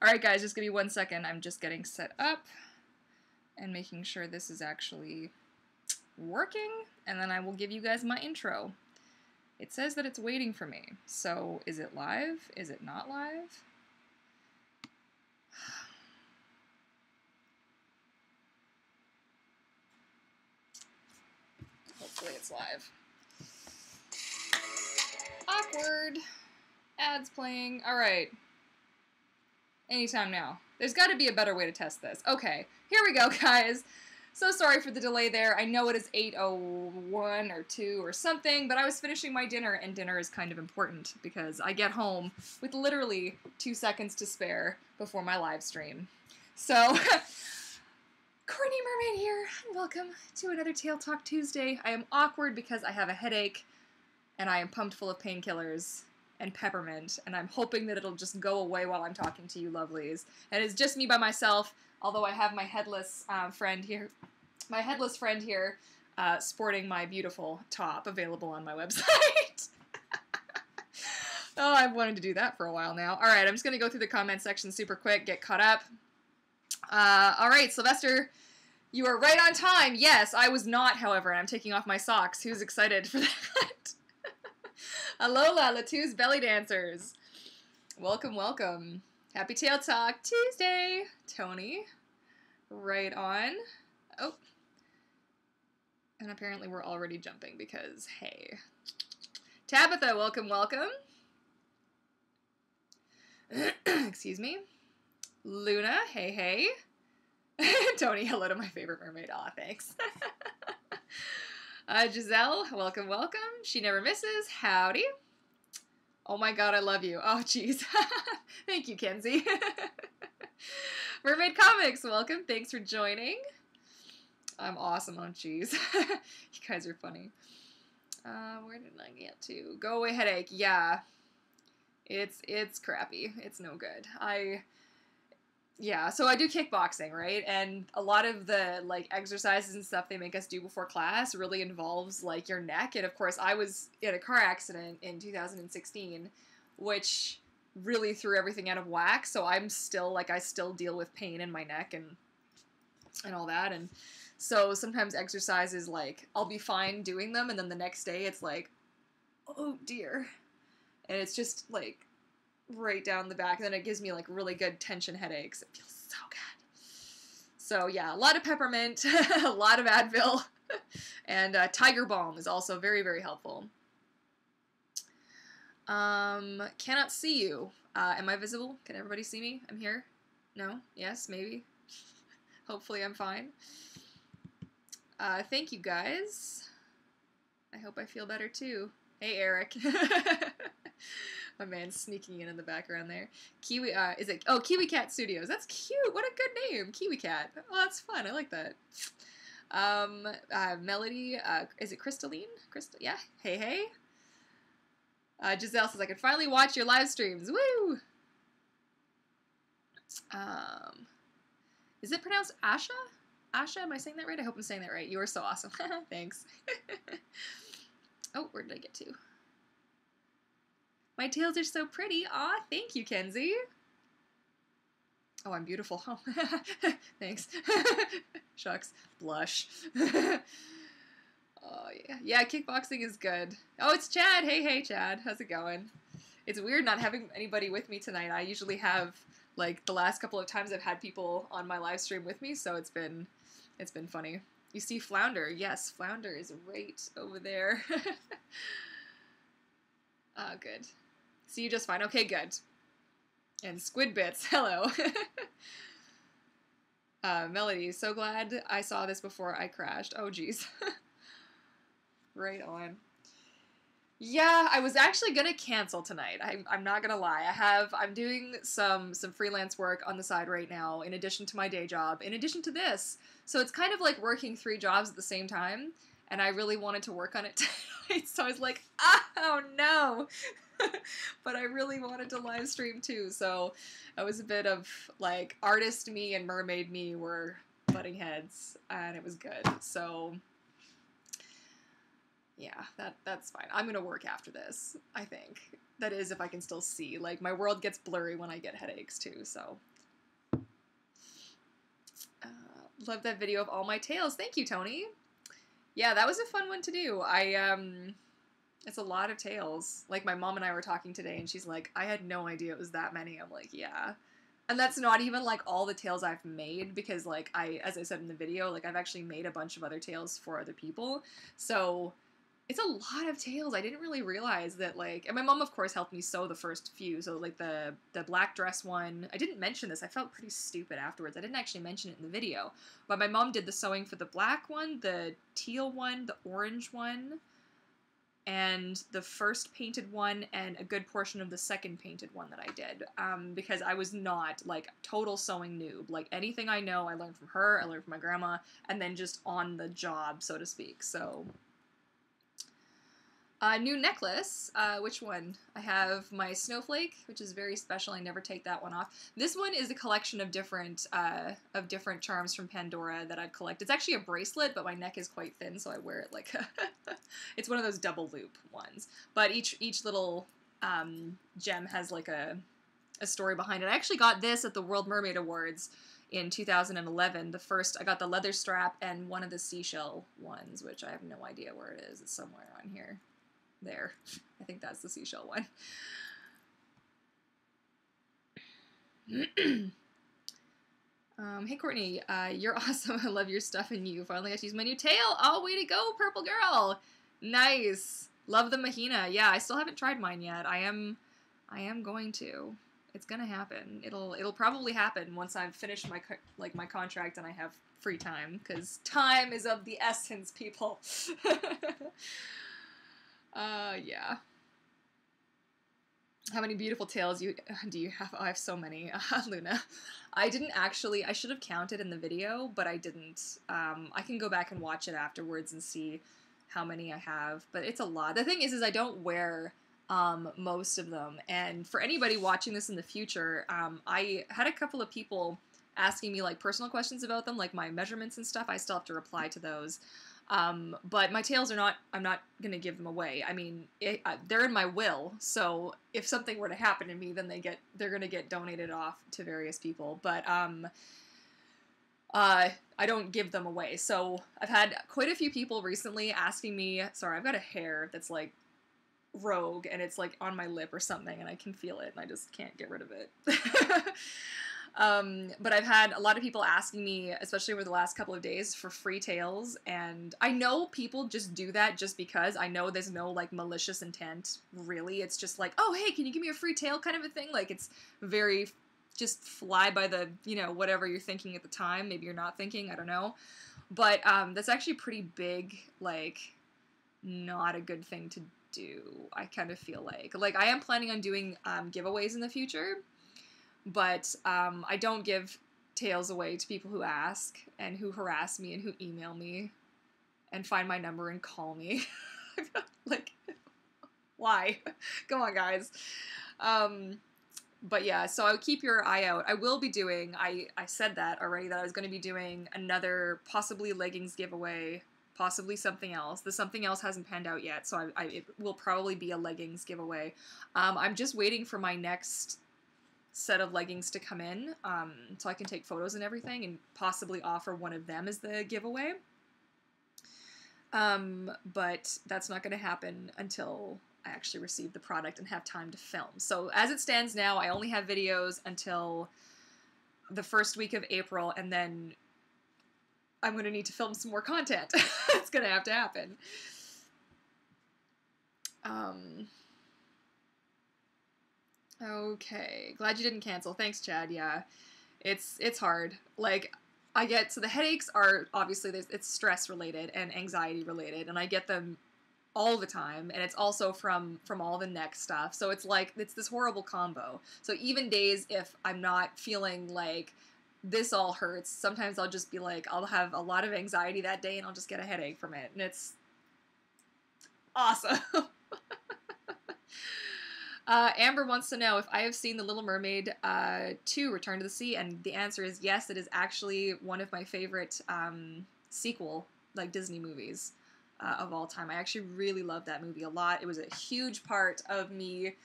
Alright guys, just give me 1 second. I'm just getting set up and making sure this is actually working, and then I will give you guys my intro. It says that it's waiting for me, so is it live? Is it not live? Hopefully it's live. Awkward. Ads playing. Alright. Anytime now. There's got to be a better way to test this. Okay, here we go, guys. So sorry for the delay there. I know it is 8:01 or 2 or something, but I was finishing my dinner, and dinner is kind of important because I get home with literally 2 seconds to spare before my live stream. So, Courtney Mermaid here, and welcome to another Tail Talk Tuesday. I am awkward because I have a headache, and I am pumped full of painkillers and peppermint, and I'm hoping that it'll just go away while I'm talking to you lovelies. And it's just me by myself, although I have my headless friend here, sporting my beautiful top available on my website. Oh, I've wanted to do that for a while now. Alright, I'm just going to go through the comment section super quick, get caught up. Alright, Sylvester, you are right on time. Yes, I was not, however, and I'm taking off my socks. Who's excited for that? Alola, Latu's Belly Dancers. Welcome, welcome. Happy Tail Talk Tuesday. Tony. Right on. Oh. And apparently we're already jumping because, hey. Tabitha, welcome, welcome. Excuse me. Luna, hey, hey. Tony, hello to my favorite mermaid. Aw, thanks. Giselle, welcome, welcome. She never misses. Howdy. Oh my god, I love you. Oh, jeez. Thank you, Kenzie. Mermaid Comics, welcome. Thanks for joining. I'm awesome. Oh, jeez. You guys are funny. Where did I get to? Go away headache. Yeah. It's crappy. It's no good. Yeah, so I do kickboxing, right? And a lot of the, like, exercises and stuff they make us do before class really involves, like, your neck. And, of course, I was in a car accident in 2016, which really threw everything out of whack. So I'm still, like, I still deal with pain in my neck and all that. And so sometimes exercises, like, I'll be fine doing them, and then the next day it's like, oh, dear. And it's just, like, right down the back, and then it gives me like really good tension headaches. It feels so good. So yeah, a lot of peppermint, a lot of Advil, and Tiger Balm is also very, very helpful. Cannot see you. Am I visible? Can everybody see me? I'm here? No? Yes? Maybe? Hopefully I'm fine. Thank you guys. I hope I feel better too. Hey Eric. My man's sneaking in the background there. Kiwi, is it? Oh, Kiwi Cat Studios. That's cute. What a good name. Kiwi Cat. Oh, that's fun. I like that. Melody, is it Crystalline? Crystal, yeah. Hey, hey. Giselle says, I can finally watch your live streams. Woo! Is it pronounced Asha? Asha, am I saying that right? I hope I'm saying that right. You are so awesome. Thanks. Oh, where did I get to? My tails are so pretty. Aw, thank you, Kenzie. Oh, I'm beautiful. Oh, thanks. Shucks. Blush. Oh, yeah. Yeah, kickboxing is good. Oh, it's Chad. Hey, hey, Chad. How's it going? It's weird not having anybody with me tonight. I usually have, like, the last couple of times I've had people on my live stream with me, so it's been funny. You see Flounder. Yes, Flounder is right over there. Oh, good. See you just fine. Okay, good. And Squid Bits, hello. Melody, so glad I saw this before I crashed. Oh, geez. Right on. Yeah, I was actually gonna cancel tonight. I'm not gonna lie. I'm doing some freelance work on the side right now, in addition to my day job, in addition to this. So it's kind of like working 3 jobs at the same time, and I really wanted to work on it tonight, so I was like, oh no! But I really wanted to live stream too, so it was a bit of, like, artist me and mermaid me were butting heads, and it was good. So yeah, that's fine. I'm gonna work after this, I think. That is, if I can still see. Like, my world gets blurry when I get headaches, too, so. Love that video of all my tails. Thank you, Tony. Yeah, that was a fun one to do. It's a lot of tails. Like, my mom and I were talking today, and she's like, I had no idea it was that many. I'm like, yeah. And that's not even, like, all the tails I've made, because, like, as I said in the video, like, I've actually made a bunch of other tails for other people. So it's a lot of tails. I didn't really realize that, like, and my mom, of course, helped me sew the first few. So, like, the black dress one, I didn't mention this. I felt pretty stupid afterwards. I didn't actually mention it in the video. But my mom did the sewing for the black one, the teal one, the orange one, and the first painted one, and a good portion of the second painted one that I did, because I was not, like, total sewing noob. Like, anything I know, I learned from her, I learned from my grandma, and then just on the job, so to speak, so. New necklace, which one? I have my snowflake, which is very special. I never take that one off. This one is a collection of different charms from Pandora that I've collected. It's actually a bracelet, but my neck is quite thin, so I wear it like it's one of those double loop ones. But each little gem has like a story behind it. I actually got this at the World Mermaid Awards in 2011. I got the leather strap and one of the seashell ones, which I have no idea where it is. It's somewhere on here. There. I think that's the seashell one. Hey Courtney, you're awesome. I love your stuff, and you finally got to use my new tail. Oh, way to go, purple girl. Nice. Love the Mahina. Yeah, I still haven't tried mine yet. I am going to. It's gonna happen. It'll probably happen once I've finished my contract and I have free time, because time is of the essence, people. Yeah. How many beautiful tails do you have? Oh, I have so many. Luna. I should have counted in the video, but I didn't. I can go back and watch it afterwards and see how many I have, but it's a lot. The thing is I don't wear most of them, and for anybody watching this in the future, I had a couple of people asking me like personal questions about them, like my measurements and stuff. I still have to reply to those. But my tails I'm not gonna give them away. I mean, they're in my will, so if something were to happen to me, then they're gonna get donated off to various people, but, I don't give them away. So I've had quite a few people recently asking me, sorry, I've got a hair that's like rogue, and it's like on my lip or something, and I can feel it, and I just can't get rid of it. But I've had a lot of people asking me, especially over the last couple of days, for free tails, and I know people just do that just because. I know there's no, like, malicious intent, really. It's just like, oh, hey, can you give me a free tail kind of a thing? Like, it's very just fly by the, whatever you're thinking at the time. Maybe you're not thinking, I don't know. But, that's actually pretty big, like, not a good thing to do, I kind of feel like. Like, I am planning on doing, giveaways in the future, but I don't give tails away to people who ask and who harass me and who email me and find my number and call me. Like, why? Come on, guys. But yeah, so I'll keep your eye out. I will be doing, I said that already, that I was going to be doing another possibly leggings giveaway, possibly something else. The something else hasn't panned out yet, so it will probably be a leggings giveaway. I'm just waiting for my next set of leggings to come in, so I can take photos and everything and possibly offer one of them as the giveaway. But that's not going to happen until I actually receive the product and have time to film. So as it stands now, I only have videos until the first week of April, and then I'm going to need to film some more content. It's going to have to happen. Okay, glad you didn't cancel. Thanks, Chad. Yeah, it's hard. Like, so the headaches are obviously, it's stress related and anxiety related, and I get them all the time, and it's also from all the neck stuff. So it's like, it's this horrible combo. So even days if I'm not feeling like this all hurts, sometimes I'll just be like, I'll have a lot of anxiety that day and I'll just get a headache from it, and it's awesome. Amber wants to know if I have seen The Little Mermaid 2, Return to the Sea, and the answer is yes. It is actually one of my favorite sequel, like, Disney movies. of all time. I actually really loved that movie a lot. It was a huge part of me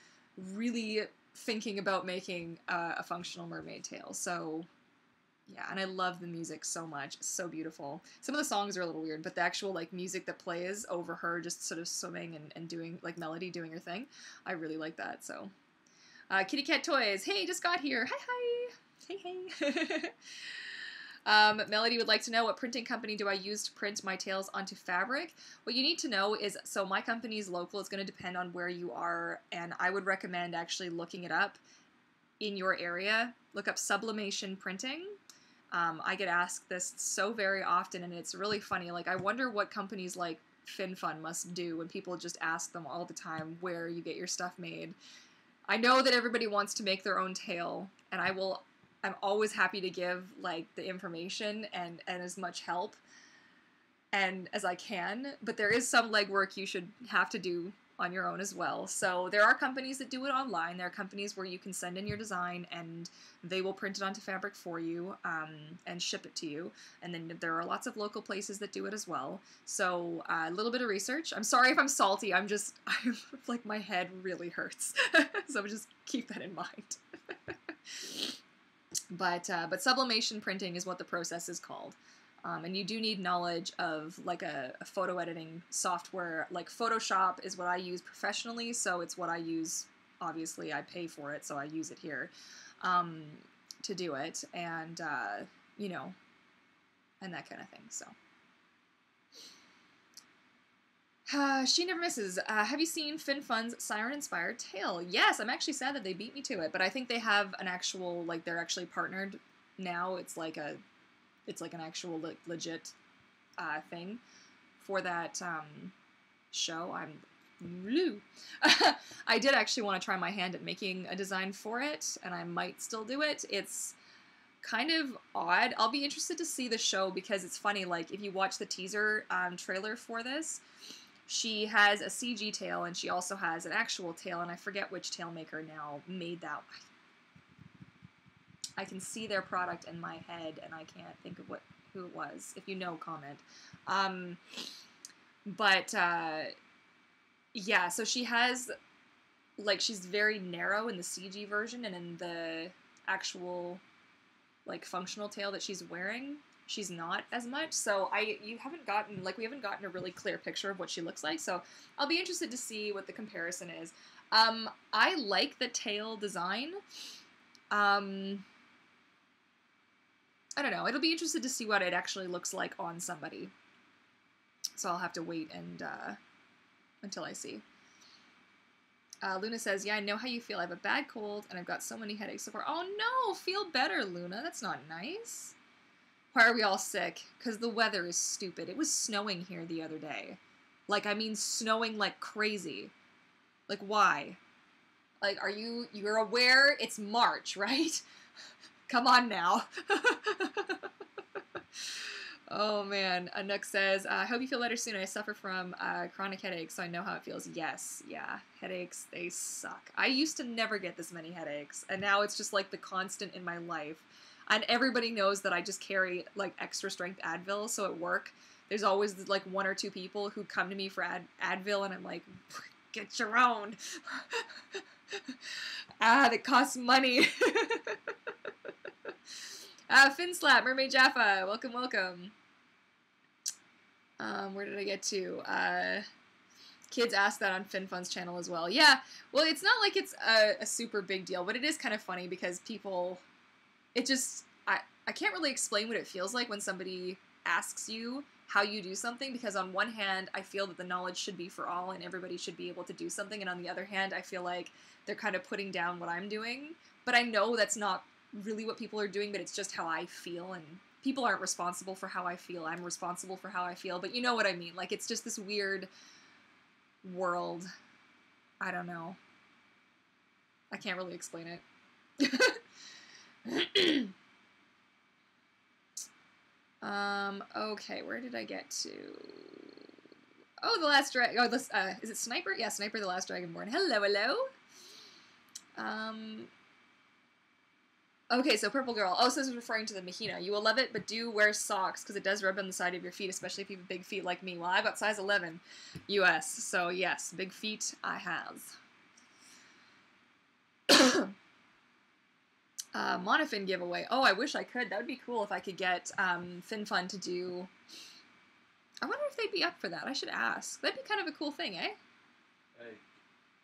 really thinking about making a functional mermaid tail. So yeah, and I love the music so much. It's so beautiful. Some of the songs are a little weird, but the actual like music that plays over her just sort of swimming and doing like Melody doing her thing, I really like that. So Kitty Cat Toys, hey, just got here. Hi. Hey. Melody would like to know, what printing company do I use to print my tails onto fabric? What you need to know is, so my company's local. It's going to depend on where you are, and I would recommend actually looking it up in your area. Look up Sublimation Printing. I get asked this so very often, and it's really funny. Like, I wonder what companies like FinFun must do when people just ask them all the time where you get your stuff made. I know that everybody wants to make their own tail, and I'm always happy to give like the information and as much help and as I can, but there is some legwork you should have to do on your own as well. So there are companies that do it online. There are companies where you can send in your design and they will print it onto fabric for you and ship it to you. And then there are lots of local places that do it as well. So a little bit of research. I'm sorry if I'm salty. I'm like, my head really hurts. So just keep that in mind. But sublimation printing is what the process is called. And you do need knowledge of like a photo editing software. Like Photoshop is what I use professionally, so it's what I use. Obviously, I pay for it, so I use it here to do it, and you know, and that kind of thing. So she never misses. Have you seen FinFun's siren-inspired tail? Yes, I'm actually sad that they beat me to it, but I think they have an actual, like, they're actually partnered now. It's like an actual legit thing for that show. I did actually want to try my hand at making a design for it, and I might still do it. It's kind of odd. I'll be interested to see the show because it's funny, like, if you watch the teaser trailer for this, she has a CG tail and she also has an actual tail, and I forget which tail maker now made that. I can see their product in my head and I can't think of who it was. If you know, comment. Yeah, so she has, like, she's very narrow in the CG version, and in the actual, like, functional tail that she's wearing, she's not as much. So we haven't gotten a really clear picture of what she looks like. So I'll be interested to see what the comparison is. I like the tail design. I don't know. It'll be interested to see what it actually looks like on somebody. So I'll have to wait and until I see. Luna says, yeah, I know how you feel. I have a bad cold and I've got so many headaches so far. Oh no, feel better, Luna. That's not nice. Why are we all sick? Because the weather is stupid. It was snowing here the other day. Like, I mean, snowing like crazy. Like, why? Like, you're aware it's March, right? Come on now. Oh, man. Anook says, I hope you feel better soon. I suffer from chronic headaches, so I know how it feels. Yes, yeah. Headaches, they suck. I used to never get this many headaches, and now it's just, like, the constant in my life. And everybody knows that I just carry, like, extra strength Advil, so at work, there's always, like, one or two people who come to me for Advil, and I'm like, get your own. That costs money. Finslap, Mermaid Jaffa, welcome, welcome. Where did I get to? Kids ask that on FinFun's channel as well. Yeah, well, it's not like it's a super big deal, but it is kind of funny because people, it just, I can't really explain what it feels like when somebody asks you how you do something, because on one hand, I feel that the knowledge should be for all and everybody should be able to do something, and on the other hand, I feel like they're kind of putting down what I'm doing, but I know that's not really what people are doing, but it's just how I feel, and people aren't responsible for how I feel. I'm responsible for how I feel, but you know what I mean. Like, it's just this weird world. I don't know. I can't really explain it. Okay, where did I get to? Oh, the last dragon. Oh, this, is it Sniper? Yeah, Sniper, the last Dragonborn. Hello, hello. Okay, so Purple Girl. Oh, so this is referring to the Mahina. You will love it, but do wear socks, because it does rub on the side of your feet, especially if you have big feet like me. Well, I've got size 11 US, so yes, big feet I have. Monofin giveaway. Oh, I wish I could. That would be cool if I could get FinFun to do... I wonder if they'd be up for that. I should ask. That'd be kind of a cool thing, eh?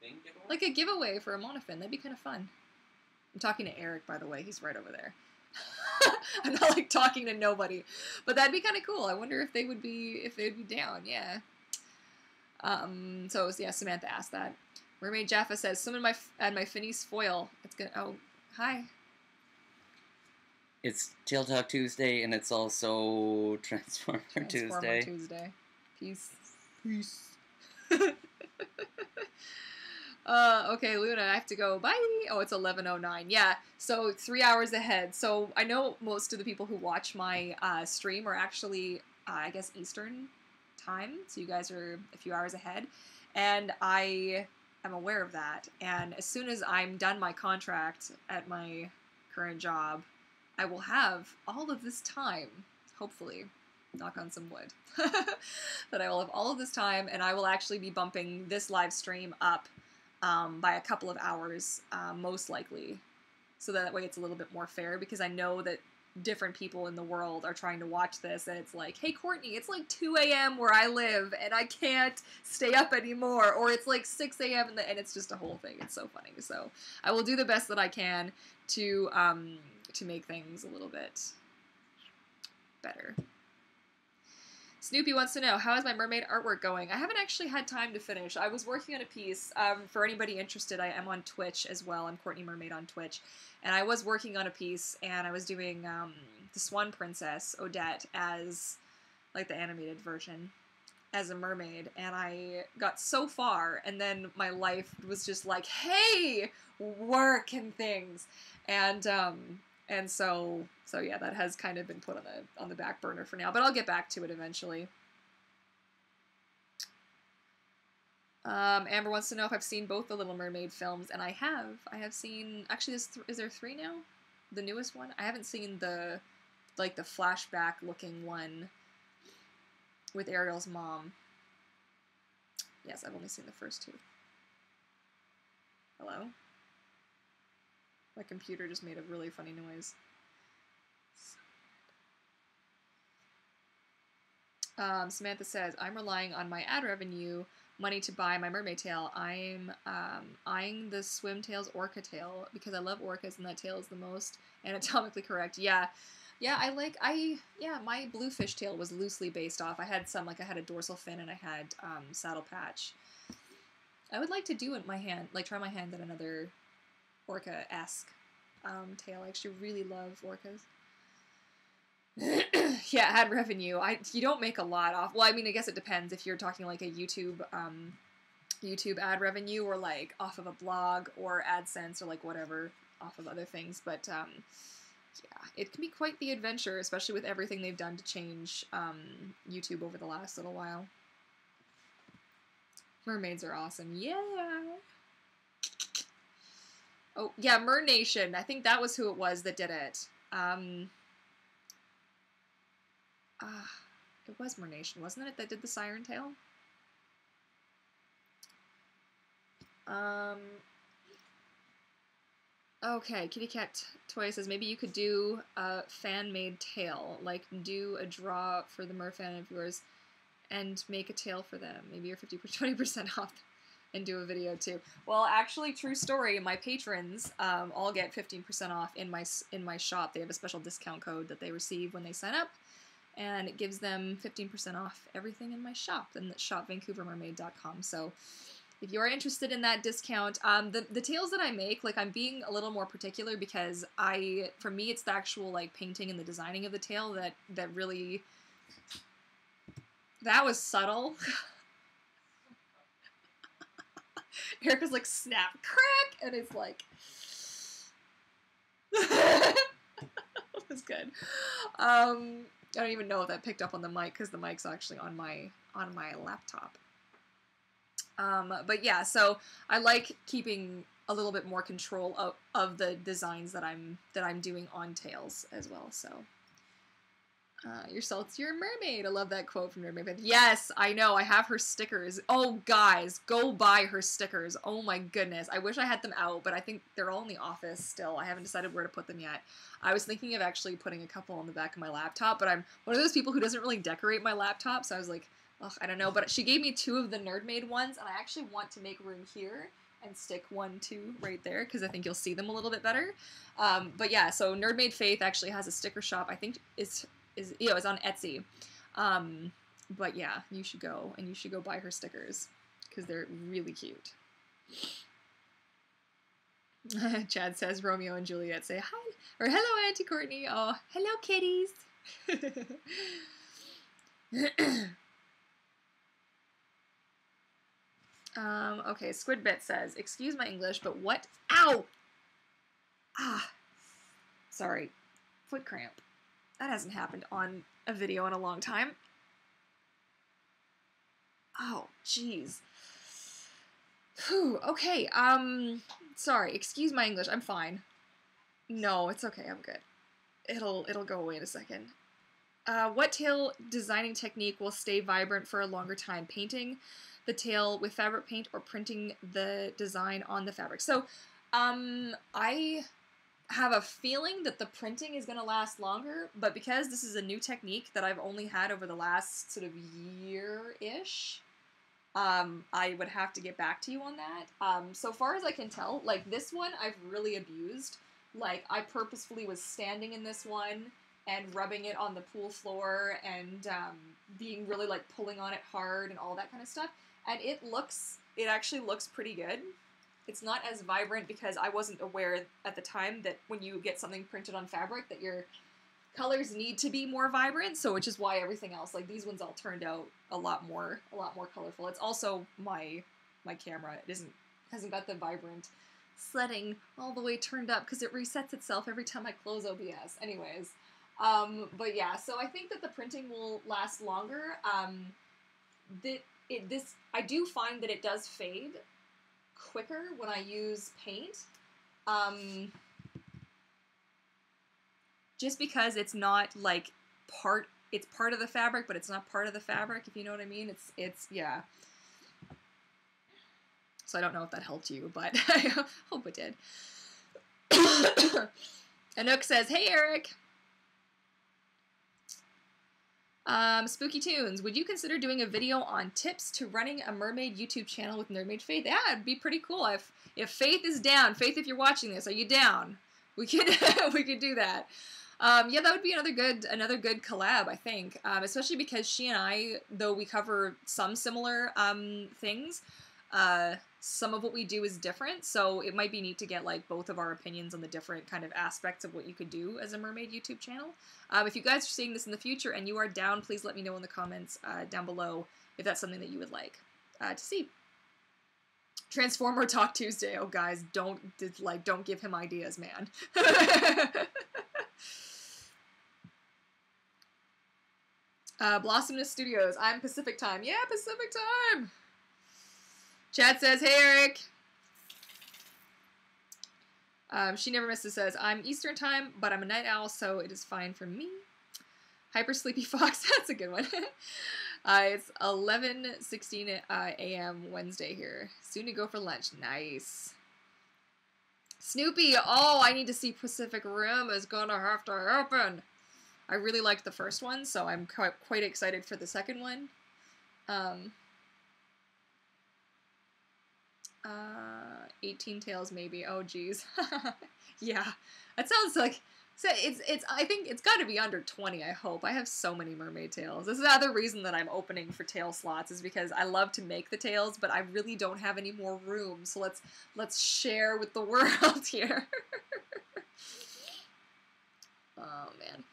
Thing giveaway? Like a giveaway for a Monofin. That'd be kind of fun. I'm talking to Eric, by the way. He's right over there. I'm not like talking to nobody, but that'd be kind of cool. I wonder if they would be down. Yeah. So yeah, Samantha asked that. Mermaid Jaffa says, "Someone add my Finny's foil. It's gonna." Oh, hi. It's Tail Talk Tuesday, and it's also Transformer Tuesday. Peace. Okay, Luna, I have to go. Bye. Oh, it's 11:09. Yeah, so 3 hours ahead. So I know most of the people who watch my stream are actually, I guess, Eastern time. So you guys are a few hours ahead, and I am aware of that. And as soon as I'm done my contract at my current job, I will have all of this time, hopefully, knock on some wood, that I will have all of this time, and I will actually be bumping this live stream up by a couple of hours, most likely, so that way it's a little bit more fair, because I know that different people in the world are trying to watch this, and it's like, hey, Courtney, it's like 2 a.m. where I live, and I can't stay up anymore, or it's like 6 a.m. and it's just a whole thing. It's so funny. So I will do the best that I can to make things a little bit better. Snoopy wants to know, how is my mermaid artwork going? I haven't actually had time to finish. I was working on a piece. For anybody interested, I am on Twitch as well. I'm Courtney Mermaid on Twitch. And I was working on a piece, and I was doing the Swan Princess, Odette, as, like, the animated version, as a mermaid. And I got so far, and then my life was just like, hey, work and things. And so yeah, that has kind of been put on the back burner for now, but I'll get back to it eventually. Amber wants to know if I've seen both the Little Mermaid films, and I have. I have seen, actually, is there 3 now? The newest one? I haven't seen the flashback looking one with Ariel's mom. Yes, I've only seen the first 2. Hello? My computer just made a really funny noise. Samantha says, I'm relying on my ad revenue money to buy my mermaid tail. I'm eyeing the swim tails orca tail because I love orcas and that tail is the most anatomically correct. Yeah, my bluefish tail was loosely based off. I had some, I had a dorsal fin and I had saddle patch. I would like to do it my hand, try my hand at another orca-esque tail. I actually really love orcas. Yeah, ad revenue. You don't make a lot off. Well, I mean, I guess it depends if you're talking like a YouTube ad revenue, or like off of a blog or AdSense or like whatever off of other things. But yeah, it can be quite the adventure, especially with everything they've done to change YouTube over the last little while. Mermaids are awesome. Yeah. Oh, yeah, Mer Nation. I think that was who it was that did it. It was Mer Nation, wasn't it, that did the Siren Tail? Okay, Kitty Cat Toy says, maybe you could do a fan-made tail. Like, do a draw for the Mer fan of yours and make a tail for them. Maybe you're 20% off and do a video too. Well, actually, true story, my patrons all get 15% off in my shop. They have a special discount code that they receive when they sign up, and it gives them 15% off everything in my shop, and that's shopvancouvermermaid.com. So if you are interested in that discount, the tails that I make, I'm being a little more particular because for me, it's the actual painting and the designing of the tail that really, that was subtle. Erica's like, snap, crack, and it's like, that was good. I don't even know if that picked up on the mic because the mic's actually on my laptop. But yeah, so I like keeping a little bit more control of the designs that I'm doing on tails as well. So you're salty, you're a mermaid. I love that quote from Mermaid. Yes, I know. I have her stickers. Oh, guys, go buy her stickers. Oh my goodness. I wish I had them out, but I think they're all in the office still. I haven't decided where to put them yet. I was thinking of actually putting a couple on the back of my laptop, but I'm one of those people who doesn't really decorate my laptop, so I was like, ugh, I don't know. But she gave me 2 of the Nerdmaid ones, and I actually want to make room here and stick 1, 2 right there, because I think you'll see them a little bit better. But yeah, so Nerdmaid Faith actually has a sticker shop. I think it's on Etsy. But yeah, you should go, and you should go buy her stickers, because they're really cute. Chad says Romeo and Juliet say hi, or hello, Auntie Courtney. Oh, hello, kitties. Okay, Squidbit says, excuse my English, but what? Ow! Ah, sorry. Foot cramp. That hasn't happened on a video in a long time. Oh, jeez. Whew, okay, sorry, excuse my English, I'm fine. No, it's okay, I'm good. It'll go away in a second. What tail designing technique will stay vibrant for a longer time? Painting the tail with fabric paint or printing the design on the fabric? So, I have a feeling that the printing is going to last longer, but because this is a new technique that I've only had over the last sort of year-ish, I would have to get back to you on that. So far as I can tell, like, this one I've really abused. Like, I purposefully was standing in this one and rubbing it on the pool floor and being really, like, pulling on it hard and all that kind of stuff. And it actually looks pretty good. It's not as vibrant because I wasn't aware at the time that when you get something printed on fabric that your colors need to be more vibrant, so which is why everything else, like these ones all turned out a lot more colorful. It's also my camera. It hasn't got the vibrant setting all the way turned up because it resets itself every time I close OBS. Anyways, but yeah, so I think that the printing will last longer. I do find that it does fade quicker when I use paint. Just because it's not like it's part of the fabric, but it's not part of the fabric, if you know what I mean. It's yeah. So I don't know if that helped you, but I hope it did. Anook says, hey Eric. Spooky Tunes, would you consider doing a video on tips to running a mermaid YouTube channel with Mermaid Faith? Yeah, it'd be pretty cool. If Faith is down, Faith, if you're watching this, are you down? We could we could do that. Yeah, that would be another good collab, I think. Especially because she and I, though we cover some similar things, some of what we do is different, so it might be neat to get like both of our opinions on the different kind of aspects of what you could do as a mermaid YouTube channel. If you guys are seeing this in the future and you are down, please let me know in the comments down below if that's something that you would like to see. Transformer Talk Tuesday. Oh, guys, don't give him ideas, man. Blossomness Studios. I'm Pacific time. Yeah, Pacific time. Chad says, hey, Eric. She Never Misses says, I'm Eastern time, but I'm a night owl, so it is fine for me. Hyper Sleepy Fox. That's a good one. It's 11:16 a.m. Wednesday here. Soon to go for lunch. Nice. Snoopy. Oh, I need to see Pacific Rim is gonna have to happen. I really liked the first one, so I'm quite excited for the second one. 18 tails maybe. Oh geez. Yeah, that sounds like, so I think it's got to be under 20. I hope. I have so many mermaid tails. This is the other reason that I'm opening for tail slots, is because I love to make the tails, but I really don't have any more room. So let's share with the world here. Oh man.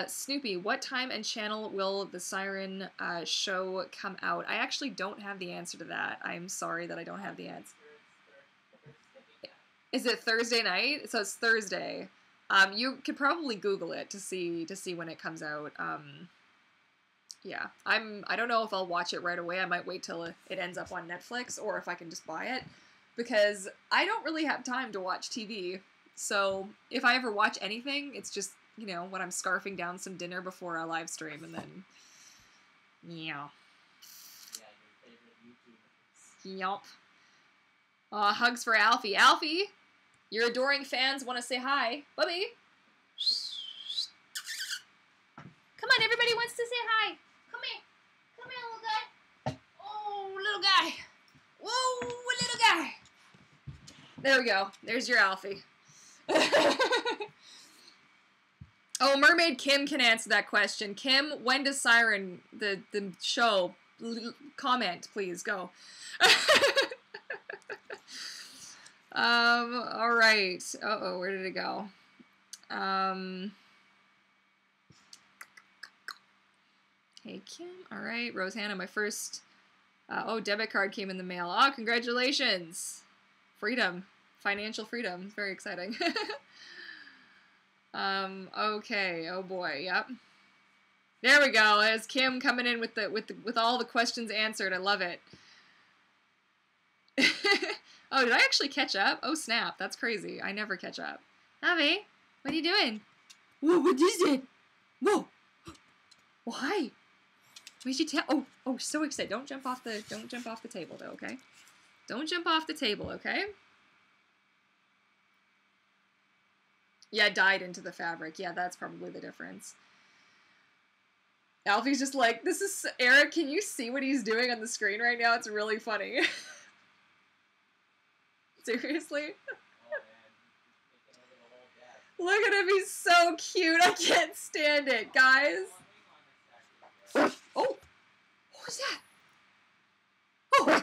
Snoopy, what time and channel will the Siren show come out? I actually don't have the answer to that. I'm sorry that I don't have the answer. Is it Thursday night? So it's Thursday. You could probably Google it to see when it comes out. Yeah, I don't know if I'll watch it right away. I might wait till it ends up on Netflix, or if I can just buy it, because I don't really have time to watch TV. So if I ever watch anything, it's just, you know, when I'm scarfing down some dinner before a live stream, and then, yeah. Yup. Hugs for Alfie. Alfie, your adoring fans want to say hi. Bubby. Come on, everybody wants to say hi. Come here. Come here, little guy. Oh, little guy. Whoa, little guy. There we go. There's your Alfie. Oh, Mermaid Kim can answer that question. Kim, when does Siren, the show, comment, please, go. All right. Uh-oh, where did it go? Hey, Kim. All right, Rosanna, my first, debit card came in the mail. Oh, congratulations. Freedom. Financial freedom. Very exciting. Okay. Oh boy. Yep. There we go. There's Kim coming in with all the questions answered. I love it. Oh, did I actually catch up? Oh snap. That's crazy. I never catch up. Avi, what are you doing? Whoa, what is it? Whoa. Why? Where'd you tell? Oh, so excited. Don't jump off the table though, okay? Don't jump off the table, okay? Yeah, dyed into the fabric. Yeah, that's probably the difference. Alfie's just like, this is... Eric, can you see what he's doing on the screen right now? It's really funny. Seriously? Look at him, he's so cute. I can't stand it, guys. Oh! What was that? Oh!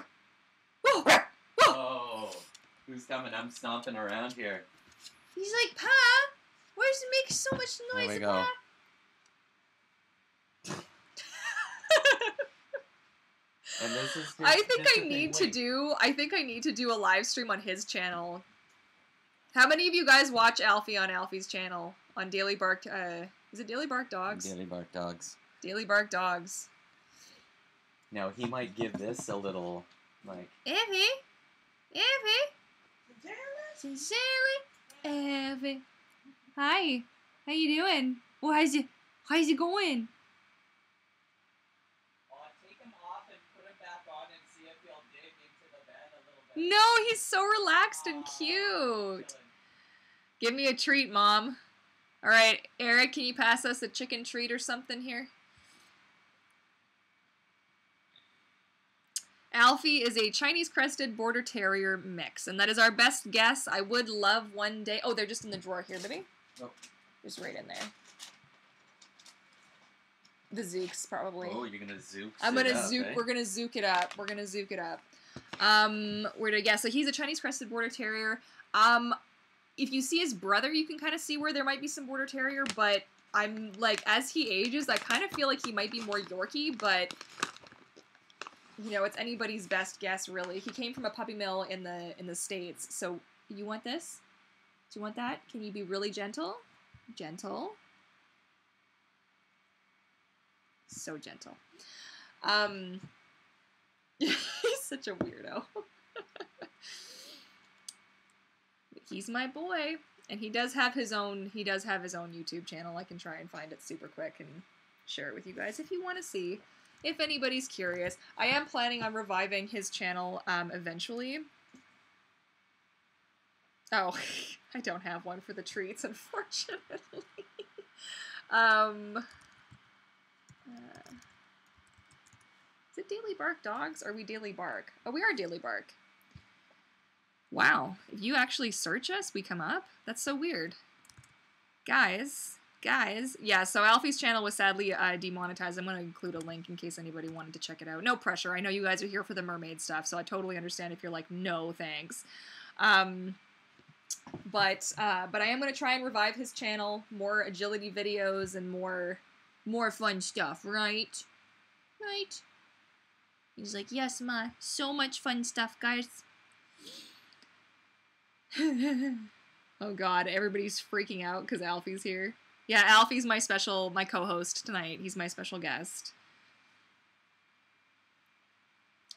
Oh! Oh! Who's coming? I'm stomping around here. He's like, Pa, why does it make so much noise? There we go. And this is I think I need to do a live stream on his channel. How many of you guys watch Alfie on Alfie's channel on Daily Bark? Is it Daily Bark Dogs? Daily Bark Dogs. Daily Bark Dogs. Now he might give this a little like. Evie. Sincerely, Evie. Hi. How you doing? Well, how's it going? Take him off and put him back on and see if he'll dig into the bed a little bit. No, he's so relaxed and cute. Give me a treat, Mom. All right, Eric, can you pass us a chicken treat or something here? Alfie is a Chinese crested border terrier mix, and that is our best guess. I would love one day. Oh, they're just in the drawer here, baby. Oh. Just right in there. The Zooks, probably. Oh, you're gonna zook. We're gonna zook it up. So he's a Chinese crested border terrier. If you see his brother, you can kind of see where there might be some border terrier, but I'm like, as he ages, I kind of feel like he might be more Yorkie, but you know, it's anybody's best guess, really. He came from a puppy mill in the States. So, you want this? Do you want that? Can you be really gentle? Gentle. So gentle. He's such a weirdo. He's my boy. And he does have his own YouTube channel. I can try and find it super quick and share it with you guys if you want to see. If anybody's curious. I am planning on reviving his channel eventually. Oh, I don't have one for the treats, unfortunately. Is it Daily Bark Dogs? Or are we Daily Bark? Oh, we are Daily Bark. Wow. If you actually search us, we come up? That's so weird. Guys, yeah, so Alfie's channel was sadly demonetized. I'm going to include a link in case anybody wanted to check it out. No pressure. I know you guys are here for the mermaid stuff, so I totally understand if you're like, no, thanks. But I am going to try and revive his channel. More agility videos and more fun stuff, right? Right? He's like, yes, Ma. So much fun stuff, guys. Oh, God. Everybody's freaking out because Alfie's here. Yeah, Alfie's my co-host tonight. He's my special guest.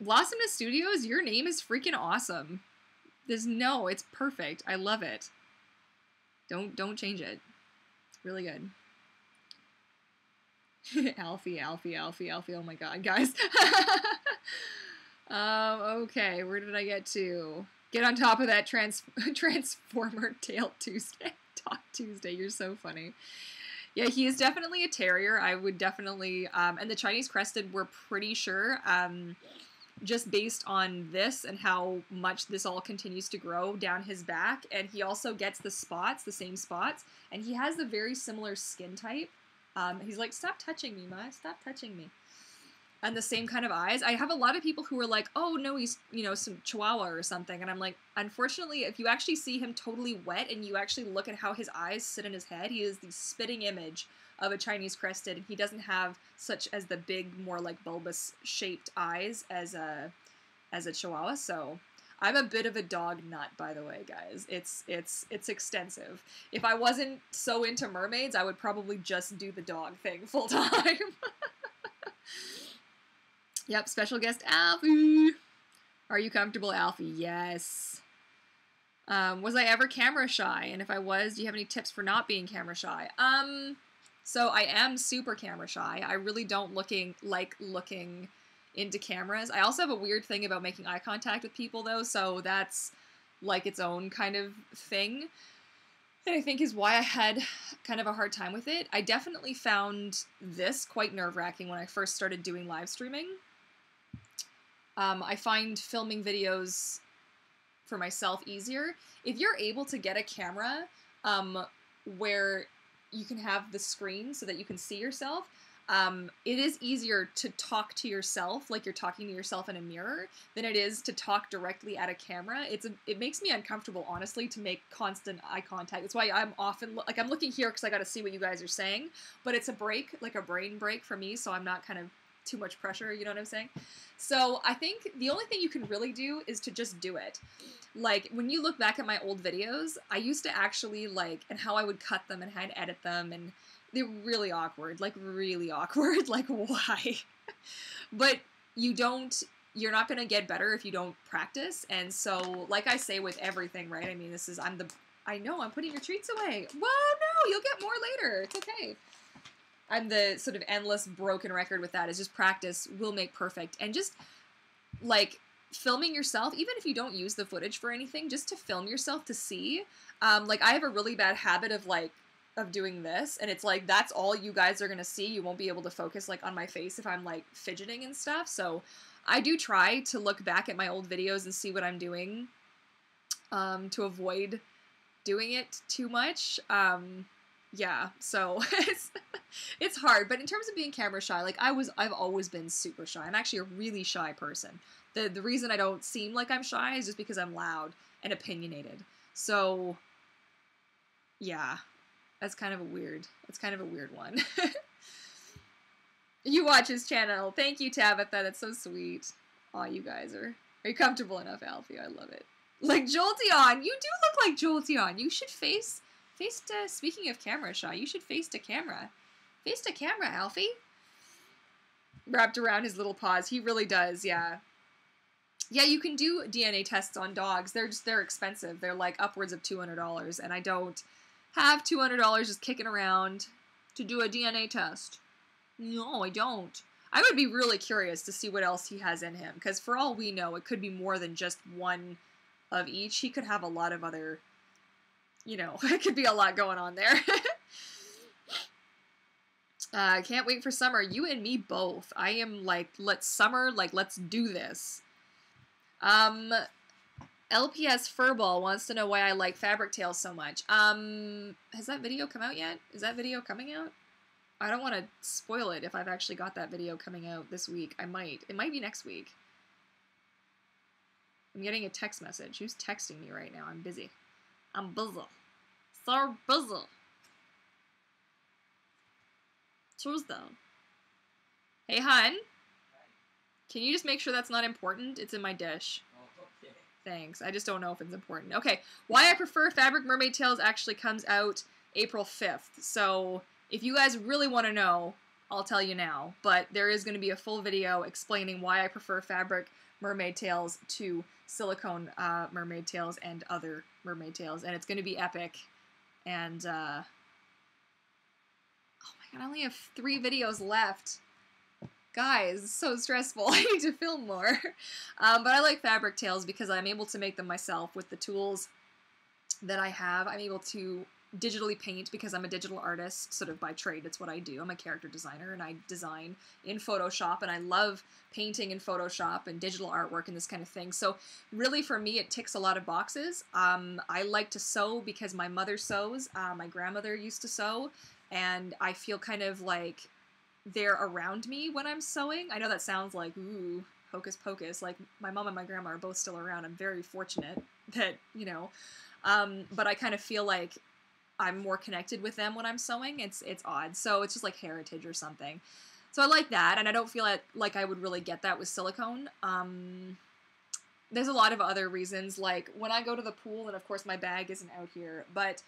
Blossomness Studios, your name is freaking awesome. It's perfect. I love it. Don't change it. It's really good. Alfie. Oh my god, guys. Okay, where did I get to? Get on top of that Transformer Tail Tuesday. Talk Tuesday, you're so funny. Yeah, he is definitely a terrier. I would definitely, and the Chinese Crested, we're pretty sure, just based on this and how much this all continues to grow down his back, and he also gets the same spots, and he has a very similar skin type. He's like, stop touching me, Ma, stop touching me. And the same kind of eyes. I have a lot of people who are like, oh no, he's, some Chihuahua or something. And I'm like, unfortunately, if you actually see him totally wet and you actually look at how his eyes sit in his head, he is the spitting image of a Chinese Crested. And he doesn't have such as the big, more like bulbous shaped eyes as a Chihuahua. So I'm a bit of a dog nut, by the way, guys. It's extensive. If I wasn't so into mermaids, I would probably just do the dog thing full time. Yep, special guest Alfie. Are you comfortable, Alfie? Yes. Was I ever camera shy? And if I was, do you have any tips for not being camera shy? So I am super camera shy. I really don't like looking into cameras. I also have a weird thing about making eye contact with people, though, so that's like its own kind of thing. And I think is why I had kind of a hard time with it. I definitely found this quite nerve-wracking when I first started doing live streaming. I find filming videos for myself easier. If you're able to get a camera where you can have the screen so that you can see yourself, it is easier to talk to yourself like you're talking to yourself in a mirror than it is to talk directly at a camera. It makes me uncomfortable, honestly, to make constant eye contact. That's why I'm often, I'm looking here because I got to see what you guys are saying, but it's a break, like a brain break for me, so I'm not kind of too much pressure, you know what I'm saying? So I think the only thing you can really do is to just do it. Like, when you look back at my old videos, I used to actually, and how I would cut them and how I'd edit them, and they're really awkward, really awkward, why? But you're not going to get better if you don't practice, and so, like I say with everything, right? I mean, I know, I'm putting your treats away. Well, no, you'll get more later, it's okay. I'm the sort of endless broken record with that, is just practice will make perfect, and just, filming yourself, even if you don't use the footage for anything, just to film yourself to see, I have a really bad habit of doing this, and it's that's all you guys are gonna see. You won't be able to focus on my face if I'm fidgeting and stuff. So I do try to look back at my old videos and see what I'm doing to avoid doing it too much. Yeah, so it's hard. But in terms of being camera shy, I've always been super shy. I'm actually a really shy person. The reason I don't seem like I'm shy is just because I'm loud and opinionated. So yeah. That's kind of a weird one. You watch his channel. Thank you, Tabitha. That's so sweet. Aw, you guys are you comfortable enough, Alfie? I love it. Like Jolteon. You do look like Jolteon. You should face to, speaking of camera shy, you should face to camera. Face to camera, Alfie. Wrapped around his little paws. He really does, yeah. Yeah, you can do DNA tests on dogs. They're expensive. They're upwards of $200, and I don't have $200 just kicking around to do a DNA test. No, I don't. I would be really curious to see what else he has in him, because for all we know, it could be more than just one of each. He could have a lot of other, it could be a lot going on there. Can't wait for summer. You and me both. I am let's do this. LPS Furball wants to know why I like Fabric Tails so much. Has that video come out yet? Is that video coming out? I don't want to spoil it if I've actually got that video coming out this week. I might. It might be next week. I'm getting a text message. Who's texting me right now? I'm busy. I'm busy. So busy. Tuesday. Hey, hun. Can you just make sure that's not important? It's in my dish. Thanks. I just don't know if it's important. Okay. Why I prefer Fabric Mermaid Tails actually comes out April 5th. So if you guys really want to know, I'll tell you now. But there is going to be a full video explaining why I prefer Fabric mermaid tails to silicone mermaid tails and other mermaid tails, and it's going to be epic. And oh my god, I only have 3 videos left. Guys, it's so stressful. I need to film more. But I like fabric tails because I'm able to make them myself with the tools that I have. I'm able to digitally paint because I'm a digital artist, sort of by trade. It's what I do. I'm a character designer and I design in Photoshop, and I love painting in Photoshop and digital artwork and this kind of thing. So really for me, it ticks a lot of boxes. I like to sew because my mother sews. My grandmother used to sew, and I feel kind of like they're around me when I'm sewing. I know that sounds like, ooh, hocus pocus. Like, my mom and my grandma are both still around. I'm very fortunate that, you know, but I kind of feel like I'm more connected with them when I'm sewing. It's odd. So it's just like heritage or something. So I like that, and I don't feel like I would really get that with silicone. There's a lot of other reasons, like when I go to the pool, and of course my bag isn't out here, but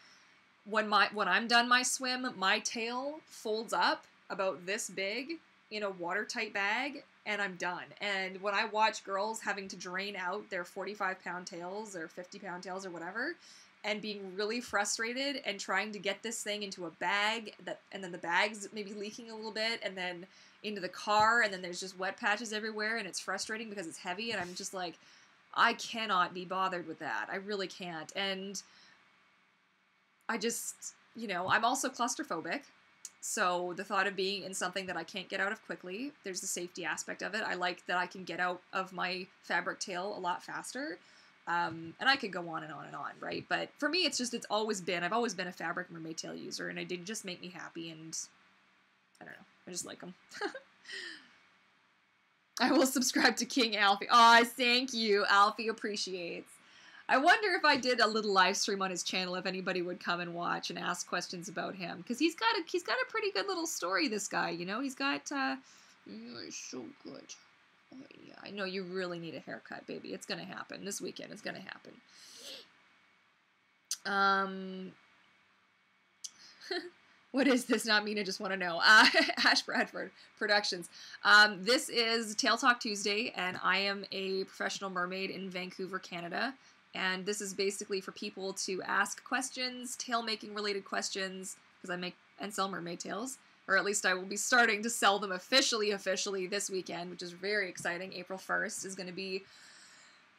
when I'm done my swim, my tail folds up about this big in a watertight bag, and I'm done. And when I watch girls having to drain out their 45-pound tails or 50-pound tails or whatever, and being really frustrated and trying to get this thing into a bag, and then the bag's maybe leaking a little bit, and then into the car, and then there's just wet patches everywhere, and it's frustrating because it's heavy, and I'm just like, I cannot be bothered with that. I really can't. And I just, you know, I'm also claustrophobic. So the thought of being in something that I can't get out of quickly, there's the safety aspect of it. I like that I can get out of my fabric tail a lot faster. And I could go on and on and on, right? But for me, it's always been, I've always been a fabric mermaid tail user, and it did just make me happy, and I don't know, I just like them. I will subscribe to King Alfie. Oh, thank you. Alfie appreciates. I wonder if I did a little live stream on his channel, if anybody would come and watch and ask questions about him, because he's got a pretty good little story, this guy, you know? He's got, you're so good. Oh, yeah, I know you really need a haircut, baby. It's gonna happen. This weekend it's gonna happen. What is this? Not mean, I just want to know. Ash Bradford Productions. This is Tail Talk Tuesday, and I am a professional mermaid in Vancouver, Canada. And this is basically for people to ask questions, tail making related questions, because I make and sell mermaid tails. Or at least I will be starting to sell them officially this weekend, which is very exciting. April 1st is going to be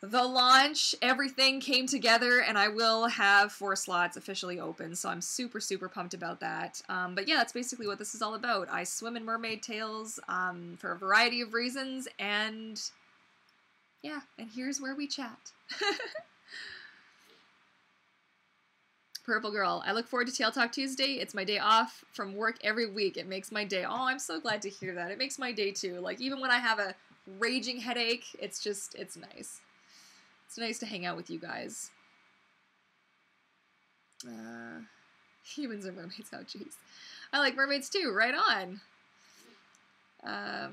the launch. Everything came together, and I will have 4 slots officially open, so I'm super, super pumped about that. But yeah, that's basically what this is all about. I swim in mermaid tails for a variety of reasons, and yeah, and here's where we chat. Purple Girl, I look forward to Tail Talk Tuesday. It's my day off from work every week. It makes my day. Oh, I'm so glad to hear that. It makes my day too. Like, even when I have a raging headache, it's nice. It's nice to hang out with you guys. Humans are mermaids. Oh, jeez. I like mermaids too. Right on.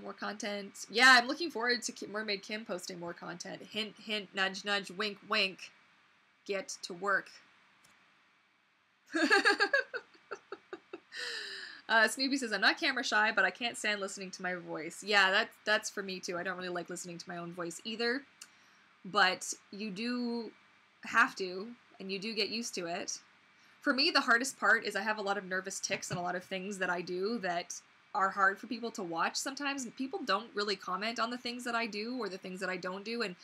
More content. Yeah, I'm looking forward to Mermaid Kim posting more content. Hint, hint, nudge, nudge, wink, wink. Get to work. Snoopy says, I'm not camera shy, but I can't stand listening to my voice. Yeah, that's for me too. I don't really like listening to my own voice either. But you do have to, and you do get used to it. For me, the hardest part is I have a lot of nervous tics and a lot of things that I do that are hard for people to watch sometimes. People don't really comment on the things that I do or the things that I don't do, and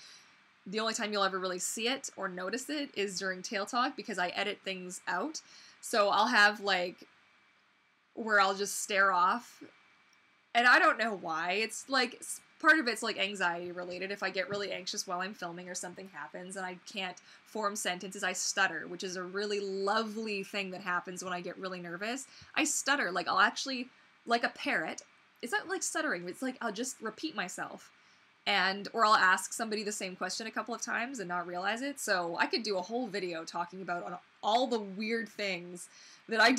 the only time you'll ever really see it or notice it is during Tail Talk, because I edit things out. So I'll have, like, where I'll just stare off, and I don't know why. It's like, part of it's like anxiety related. If I get really anxious while I'm filming or something happens and I can't form sentences, I stutter, which is a really lovely thing that happens when I get really nervous. I stutter. Like, I'll actually, like a parrot. It's not like stuttering. It's like I'll just repeat myself. Or I'll ask somebody the same question a couple of times and not realize it. So I could do a whole video talking about all the weird things that I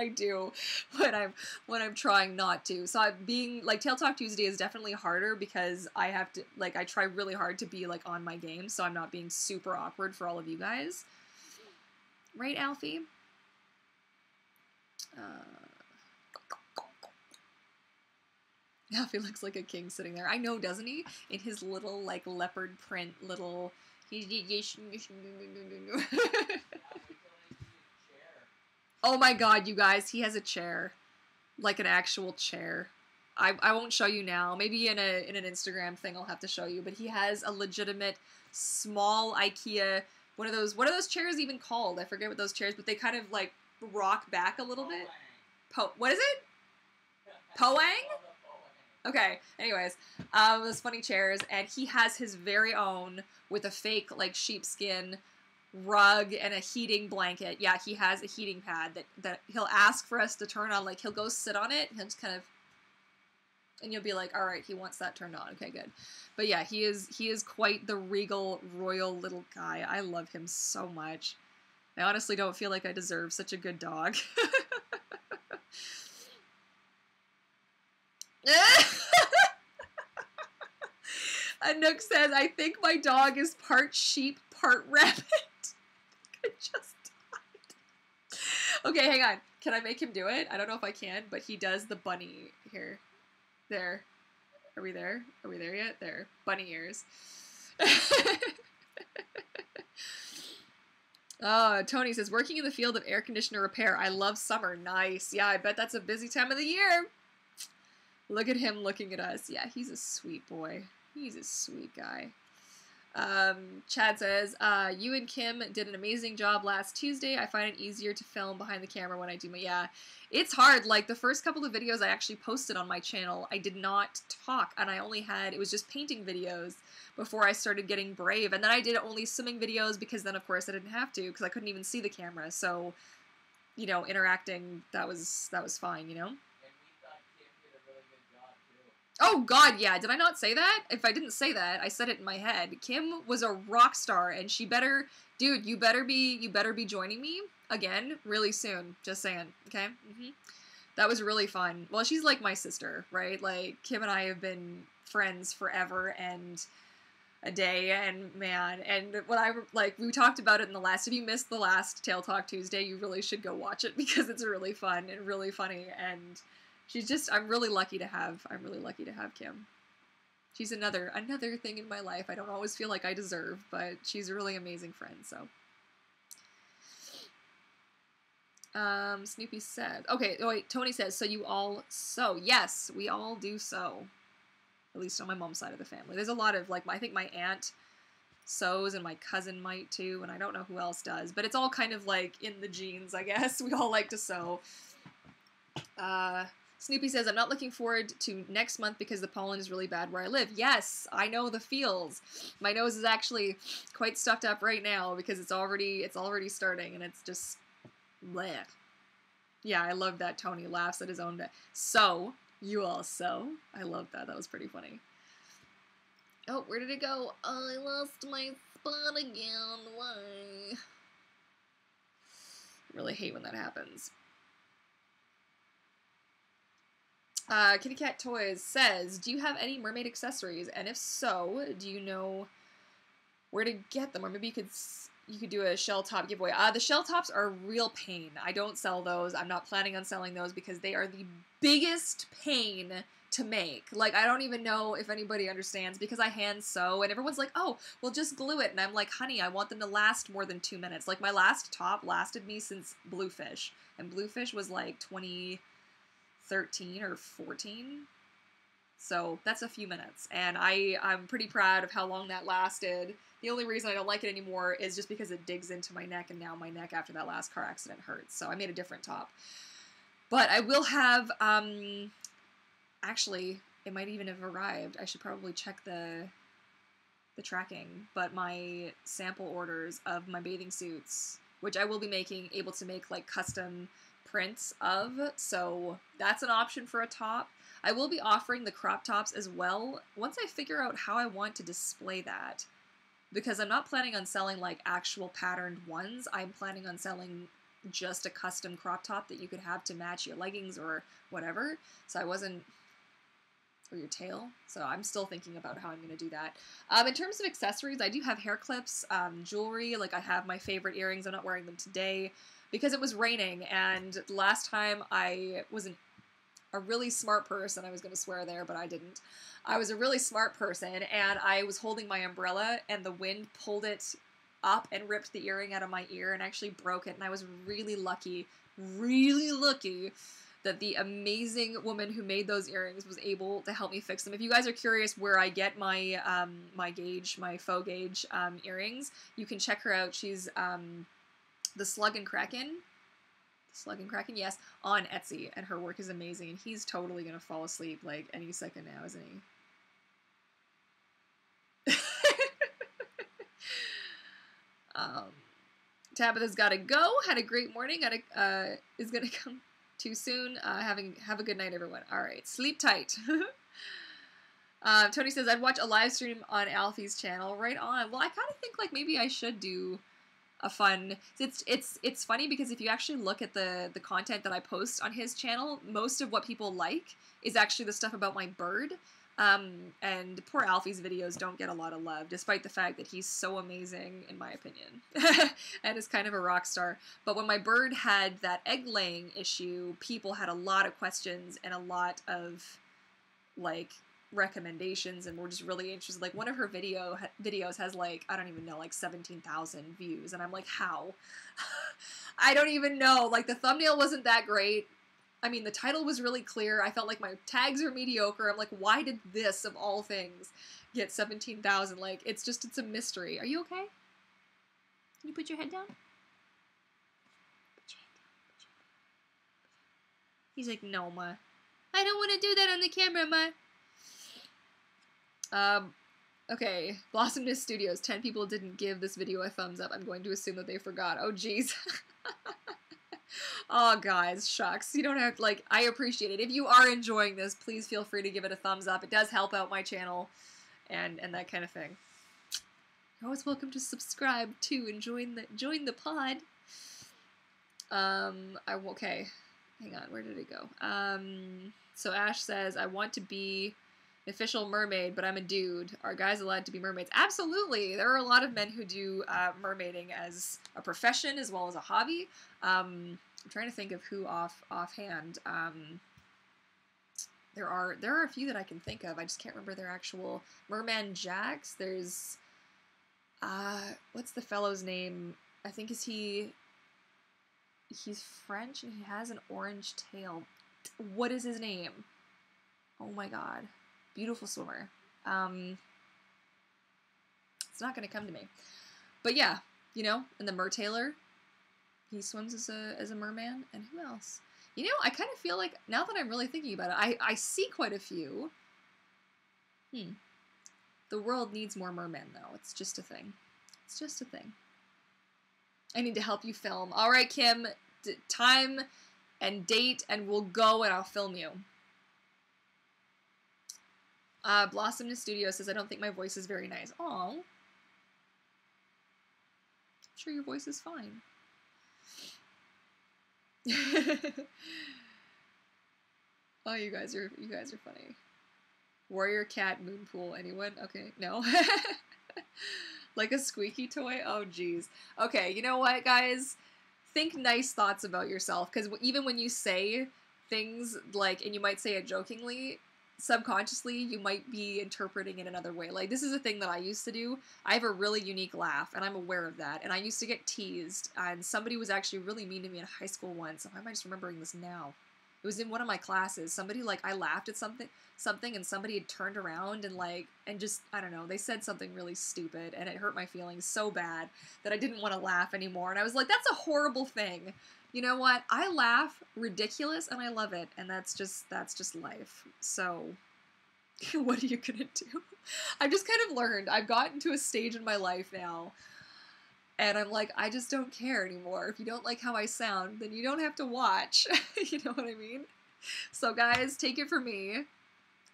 do when I'm trying not to. So being like, Tail Talk Tuesday is definitely harder because I have to, like, I try really hard to be like on my game, so I'm not being super awkward for all of you guys. Right, Alfie? Now he looks like a king sitting there. I know, doesn't he? In his little, like, leopard print little... Oh my god, you guys, he has a chair. Like an actual chair. I won't show you now. Maybe in an Instagram thing I'll have to show you. But he has a legitimate small IKEA... What are those chairs even called? I forget what those chairs... But they kind of, like, rock back a little bit. What is it? Poang? Okay, anyways, those funny chairs, and he has his very own with a fake, like, sheepskin rug and a heating blanket. Yeah, he has a heating pad that he'll ask for us to turn on. Like, he'll go sit on it, and he'll just kind of, and you'll be like, all right, he wants that turned on. Okay, good. But yeah, he is quite the regal, royal little guy. I love him so much. I honestly don't feel like I deserve such a good dog. Anook says, I think my dog is part sheep, part rabbit. I just died. Okay, hang on. Can I make him do it? I don't know if I can, but he does the bunny here. There. Are we there? Are we there yet? There. Bunny ears. Tony says, working in the field of air conditioner repair. I love summer. Nice. Yeah, I bet that's a busy time of the year. Look at him looking at us. Yeah, he's a sweet boy. He's a sweet guy. Chad says, you and Kim did an amazing job last Tuesday. I find it easier to film behind the camera when I do my... Yeah, it's hard. Like, the first couple of videos I actually posted on my channel, I did not talk, and I only had... It was just painting videos before I started getting brave. And then I did only swimming videos because then, of course, I didn't have to because I couldn't even see the camera. So, you know, interacting, that was fine, you know? Oh god, yeah, did I not say that? If I didn't say that, I said it in my head. Kim was a rock star, and she better... Dude, you better be joining me again really soon. Just saying, okay? That was really fun. Well, she's like my sister, right? Like, Kim and I have been friends forever and a day, and man, and when we talked about it in the last... If you missed the last Tail Talk Tuesday, you really should go watch it because it's really fun and really funny, and... She's just, I'm really lucky to have Kim. She's another thing in my life I don't always feel like I deserve, but she's a really amazing friend, so. Snoopy says, okay, oh wait, Tony says, so you all sew. Yes, we all do sew. At least on my mom's side of the family. There's a lot of, like, I think my aunt sews and my cousin might too, and I don't know who else does, but it's all kind of like in the genes, I guess. We all like to sew. Snoopy says, I'm not looking forward to next month because the pollen is really bad where I live. Yes, I know the feels. My nose is actually quite stuffed up right now because it's already starting and it's just bleh. Yeah, I love that Tony laughs at his own bit. So, you all sew. I love that. That was pretty funny. Oh, where did it go? Oh, I lost my spot again. Why? I really hate when that happens. Kitty Cat Toys says, do you have any mermaid accessories? And if so, do you know where to get them? Or maybe you could do a shell top giveaway. The shell tops are a real pain. I don't sell those. I'm not planning on selling those because they are the biggest pain to make. Like, I don't even know if anybody understands because I hand sew and everyone's like, oh, well, just glue it. And I'm like, honey, I want them to last more than 2 minutes. Like, my last top lasted me since Bluefish. And Bluefish was like 2013 or 14, so that's a few minutes, and I'm pretty proud of how long that lasted. The only reason I don't like it anymore is just because it digs into my neck, and now my neck after that last car accident hurts, so I made a different top. But I will have, actually, it might even have arrived. I should probably check the tracking, but my sample orders of my bathing suits, which I will be able to make like custom prints of, so that's an option for a top. I will be offering the crop tops as well once I figure out how I want to display that, because I'm not planning on selling like actual patterned ones. I'm planning on selling just a custom crop top that you could have to match your leggings or whatever, so or your tail, so I'm still thinking about how I'm going to do that. In terms of accessories, I do have hair clips, jewelry, like I have my favorite earrings. I'm not wearing them today because it was raining, and last time I was a really smart person. I was going to swear there, but I didn't. I was a really smart person, and I was holding my umbrella, and the wind pulled it up and ripped the earring out of my ear and actually broke it, and I was really lucky that the amazing woman who made those earrings was able to help me fix them. If you guys are curious where I get my my faux gauge earrings, you can check her out. She's the Slug and Kraken, yes, on Etsy, and her work is amazing. And he's totally gonna fall asleep like any second now, isn't he? Tabitha's gotta go. Had a great morning. Is gonna come too soon. Have a good night, everyone. All right, sleep tight. Tony says I'd watch a live stream on Alfie's channel. Right on. Well, I kind of think like maybe I should do a fun. It's funny because if you actually look at the content that I post on his channel, most of what people like is actually the stuff about my bird. And poor Alfie's videos don't get a lot of love, despite the fact that he's so amazing, in my opinion, and is kind of a rock star. But when my bird had that egg-laying issue, people had a lot of questions and a lot of, like, recommendations, and were just really interested. Like, one of her videos has, like, I don't even know, like, 17,000 views, and I'm like, how? I don't even know. Like, the thumbnail wasn't that great. I mean, the title was really clear. I felt like my tags are mediocre. I'm like, why did this, of all things, get 17,000? Like, it's a mystery. Are you okay? Can you put your head down? Put your head down. He's like, no, Ma. I don't want to do that on the camera, Ma. Okay. Blossomness Studios. 10 people didn't give this video a thumbs up. I'm going to assume that they forgot. Oh, jeez. Oh, guys, shucks. You don't have to, like, I appreciate it. If you are enjoying this, please feel free to give it a thumbs up. It does help out my channel and that kind of thing. You're always welcome to subscribe, too, and join the pod. Okay. Hang on, where did it go? So Ash says, I want to be an official mermaid, but I'm a dude. Are guys allowed to be mermaids? Absolutely! There are a lot of men who do mermaiding as a profession as well as a hobby. I'm trying to think of who offhand. There are a few that I can think of. I just can't remember their actual. Merman Jax. There's what's the fellow's name? I think he's French and he has an orange tail. What is his name? Oh my god. Beautiful swimmer. It's not gonna come to me. But yeah, you know, and the Mertailor. He swims as a merman, and who else? You know, I kind of feel like, now that I'm really thinking about it, I see quite a few. The world needs more mermen, though. It's just a thing. It's just a thing. I need to help you film. All right, Kim, time and date, and we'll go, and I'll film you. Blossomness Studio says, I don't think my voice is very nice. Aw. I'm sure your voice is fine. Oh, you guys are funny. Warrior Cat Moonpool. Anyone? Okay, no. Like a squeaky toy? Oh, geez. Okay, you know what, guys? Think nice thoughts about yourself, because even when you say things like, and you might say it jokingly, subconsciously you might be interpreting it another way. Like, this is a thing that I used to do. I have a really unique laugh, and I'm aware of that, and I used to get teased, and somebody was actually really mean to me in high school once. Why am I just remembering this now? It was in one of my classes. Somebody, like, I laughed at something, and somebody had turned around and just, I don't know, they said something really stupid, and it hurt my feelings so bad that I didn't want to laugh anymore, and I was like, that's a horrible thing. You know what? I laugh ridiculous, and I love it, and that's just life. So, what are you gonna do? I've just kind of learned. I've gotten to a stage in my life now, and I'm like, I just don't care anymore. If you don't like how I sound, then you don't have to watch. You know what I mean? So, guys, take it from me.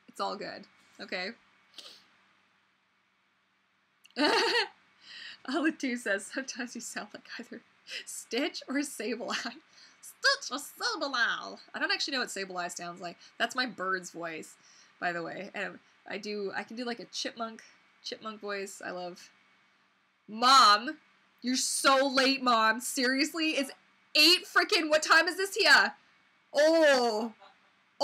It's all good. Okay? Olive2 says, sometimes you sound like either Stitch or Sableye. Stitch or Sableye. I don't actually know what Sableye sounds like. That's my bird's voice, by the way. And I can do like a chipmunk voice. I love. Mom, you're so late, Mom. Seriously? It's 8 freaking, what time is this here? Oh,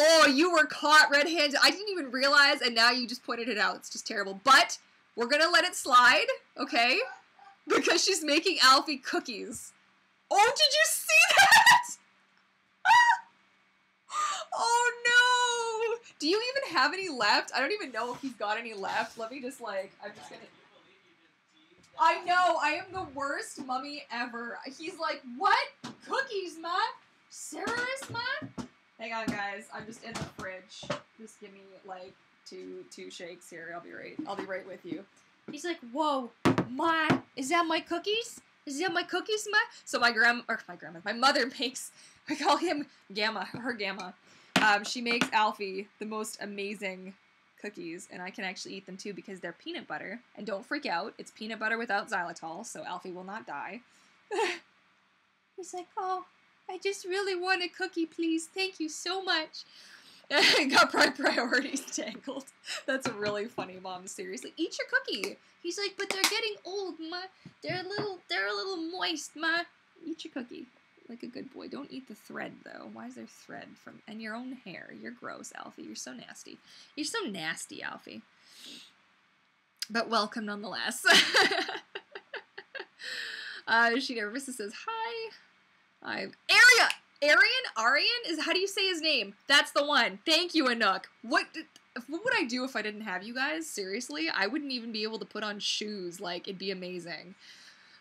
Oh, you were caught red-handed. I didn't even realize, and now you just pointed it out. It's just terrible. But we're going to let it slide, okay? Because she's making Alfie cookies. Oh, did you see that? Oh, no. Do you even have any left? I don't even know if he's got any left. Let me just, like, I'm just going to... I know. I am the worst mummy ever. He's like, what? Cookies, Ma? Serious, Ma? Hang on, guys. I'm just in the fridge. Just give me, like, two shakes here. I'll be right with you. He's like, whoa, Ma, is that my cookies? Is that my cookies, Ma? So my mother makes, I call him Gamma, her Gamma. She makes Alfie the most amazing cookies, and I can actually eat them too because they're peanut butter. And don't freak out, it's peanut butter without xylitol, so Alfie will not die. He's like, oh, I just really want a cookie, please. Thank you so much. Got priorities tangled. That's really funny, Mom. Seriously, eat your cookie. He's like, but they're getting old, Ma. They're a little moist, Ma. Eat your cookie, like a good boy. Don't eat the thread though. Why is there thread and your own hair? You're gross, Alfie. You're so nasty. You're so nasty, Alfie. But welcome nonetheless. She nervously says hi. Arian is, how do you say his name? That's the one. Thank you, Anouk. What would I do if I didn't have you guys? Seriously, I wouldn't even be able to put on shoes. Like, it'd be amazing.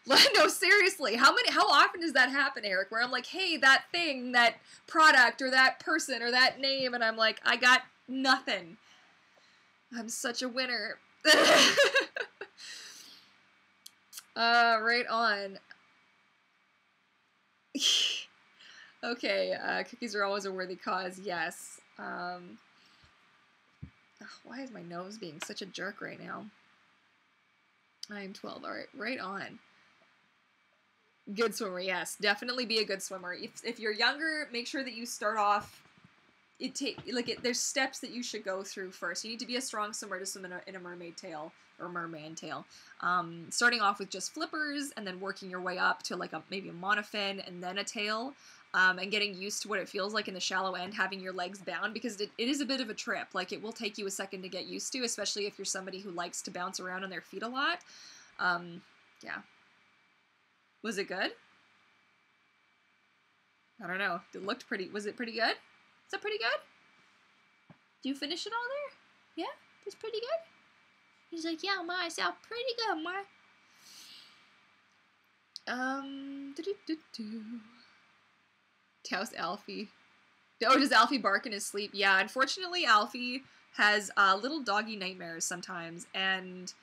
No, seriously, how often does that happen, Eric? Where I'm like, hey, that thing, that product, or that person, or that name, and I'm like, I got nothing. I'm such a winner. Right on. Okay, cookies are always a worthy cause, yes. Why is my nose being such a jerk right now? I am 12, alright, right on. Good swimmer, yes. Definitely be a good swimmer. If you're younger, make sure that you start off... there's steps that you should go through first. You need to be a strong swimmer to swim in a mermaid tail, or merman tail. Starting off with just flippers, and then working your way up to like maybe a monofin, and then a tail. And getting used to what it feels like in the shallow end, having your legs bound, because it is a bit of a trip. Like, it will take you a second to get used to, especially if you're somebody who likes to bounce around on their feet a lot. Yeah. Was it good? I don't know. It looked pretty... Was it pretty good? Is that pretty good? Do you finish it all there? Yeah? It's pretty good? He's like, yeah, Ma, I sound pretty good, Ma. Douse Alfie. Oh, does Alfie bark in his sleep? Yeah, unfortunately, Alfie has little doggy nightmares sometimes, and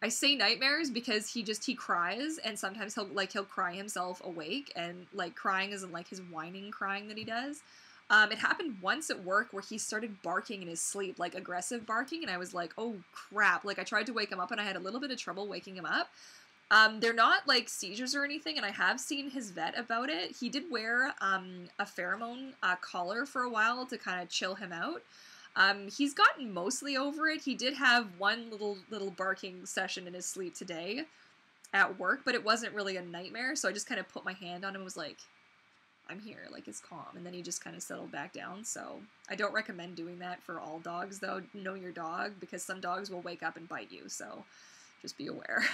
I say nightmares because he cries, and sometimes he'll cry himself awake, and like crying isn't like his whining crying that he does. It happened once at work where he started barking in his sleep, like aggressive barking, and I was like, oh crap. Like, I tried to wake him up and I had a little bit of trouble waking him up. They're not like seizures or anything, and I have seen his vet about it. He did wear a pheromone collar for a while to kind of chill him out. He's gotten mostly over it. He did have one little barking session in his sleep today at work, but it wasn't really a nightmare, so I just kind of put my hand on him and was like, I'm here, like, it's calm, and then he just kind of settled back down. So I don't recommend doing that for all dogs, though. Know your dog, because some dogs will wake up and bite you, so just be aware.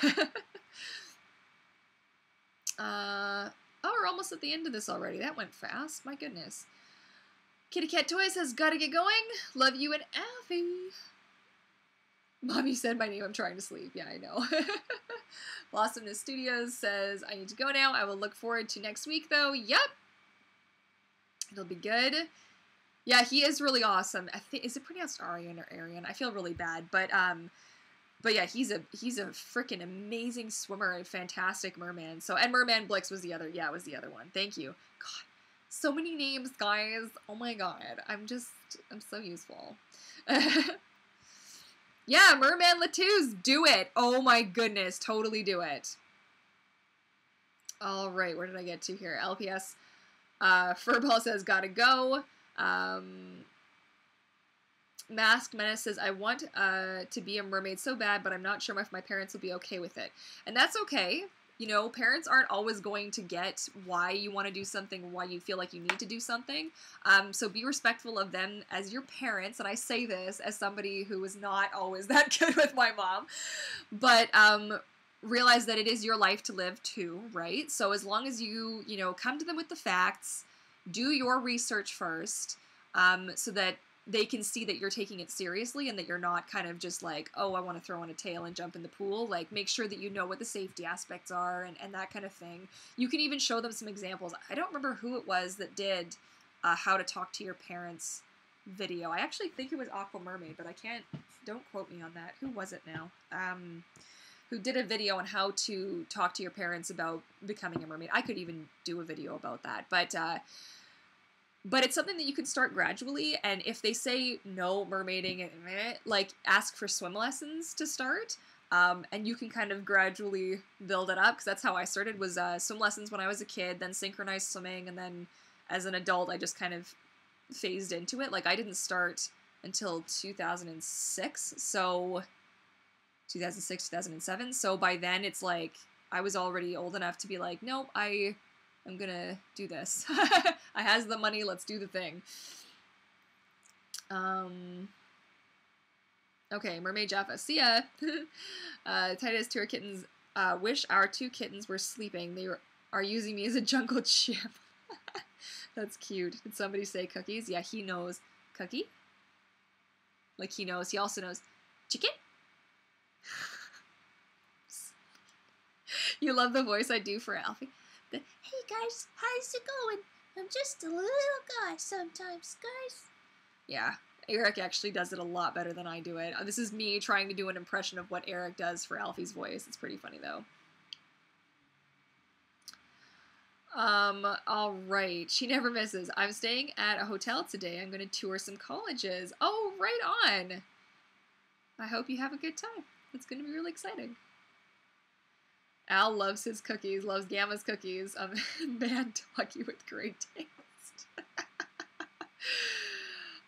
Oh, we're almost at the end of this already. That went fast. My goodness. Kitty Cat Toy says, gotta get going. Love you and Alfie. Mommy said my name. I'm trying to sleep. Yeah, I know. Blossomness Studios says, I need to go now. I will look forward to next week, though. Yep. It'll be good. Yeah, he is really awesome. I think, is it pronounced Arian or Arian? I feel really bad, but yeah, he's a freaking amazing swimmer and fantastic merman. So, and Merman Blix was the other one. Thank you. God, so many names, guys. Oh my god, I'm so useful. Yeah, Merman Latou's, do it. Oh my goodness, totally do it. All right, where did I get to here? LPS. Furball says, gotta go. Masked Menace says, I want to be a mermaid so bad, but I'm not sure if my parents will be okay with it. And that's okay. You know, parents aren't always going to get why you want to do something, why you feel like you need to do something. So be respectful of them as your parents. And I say this as somebody who was not always that good with my mom. But realize that it is your life to live too, right? So as long as you know, come to them with the facts, do your research first, so that they can see that you're taking it seriously and that you're not kind of just like, oh, I want to throw on a tail and jump in the pool. Like, make sure that you know what the safety aspects are and that kind of thing. You can even show them some examples. I don't remember who it was that did how to talk to your parents video. I actually think it was Courtney Mermaid, but don't quote me on that. Who was it now? Who did a video on how to talk to your parents about becoming a mermaid. I could even do a video about that. But it's something that you can start gradually, and if they say no mermaiding, like, ask for swim lessons to start, and you can kind of gradually build it up, because that's how I started, was swim lessons when I was a kid, then synchronized swimming, and then as an adult I just kind of phased into it. Like, I didn't start until 2006, so 2006, 2007, so by then it's like I was already old enough to be like, nope, I'm gonna do this. I has the money, let's do the thing. Okay, Mermaid Jaffa, see ya. Titus, to our kittens, wish our 2 kittens were sleeping. They are using me as a jungle chip. That's cute. Did somebody say cookies? Yeah, he knows. Cookie? Like, he knows. He also knows chicken? You love the voice I do for Alfie. Hey guys, how's it going? I'm just a little guy sometimes, guys. Yeah, Eric actually does it a lot better than I do it. This is me trying to do an impression of what Eric does for Alfie's voice. It's pretty funny though. Alright. She never misses. I'm staying at a hotel today. I'm going to tour some colleges. Oh, right on. I hope you have a good time. It's going to be really exciting. Al loves his cookies, loves Gamma's cookies. Man, doggy with great taste.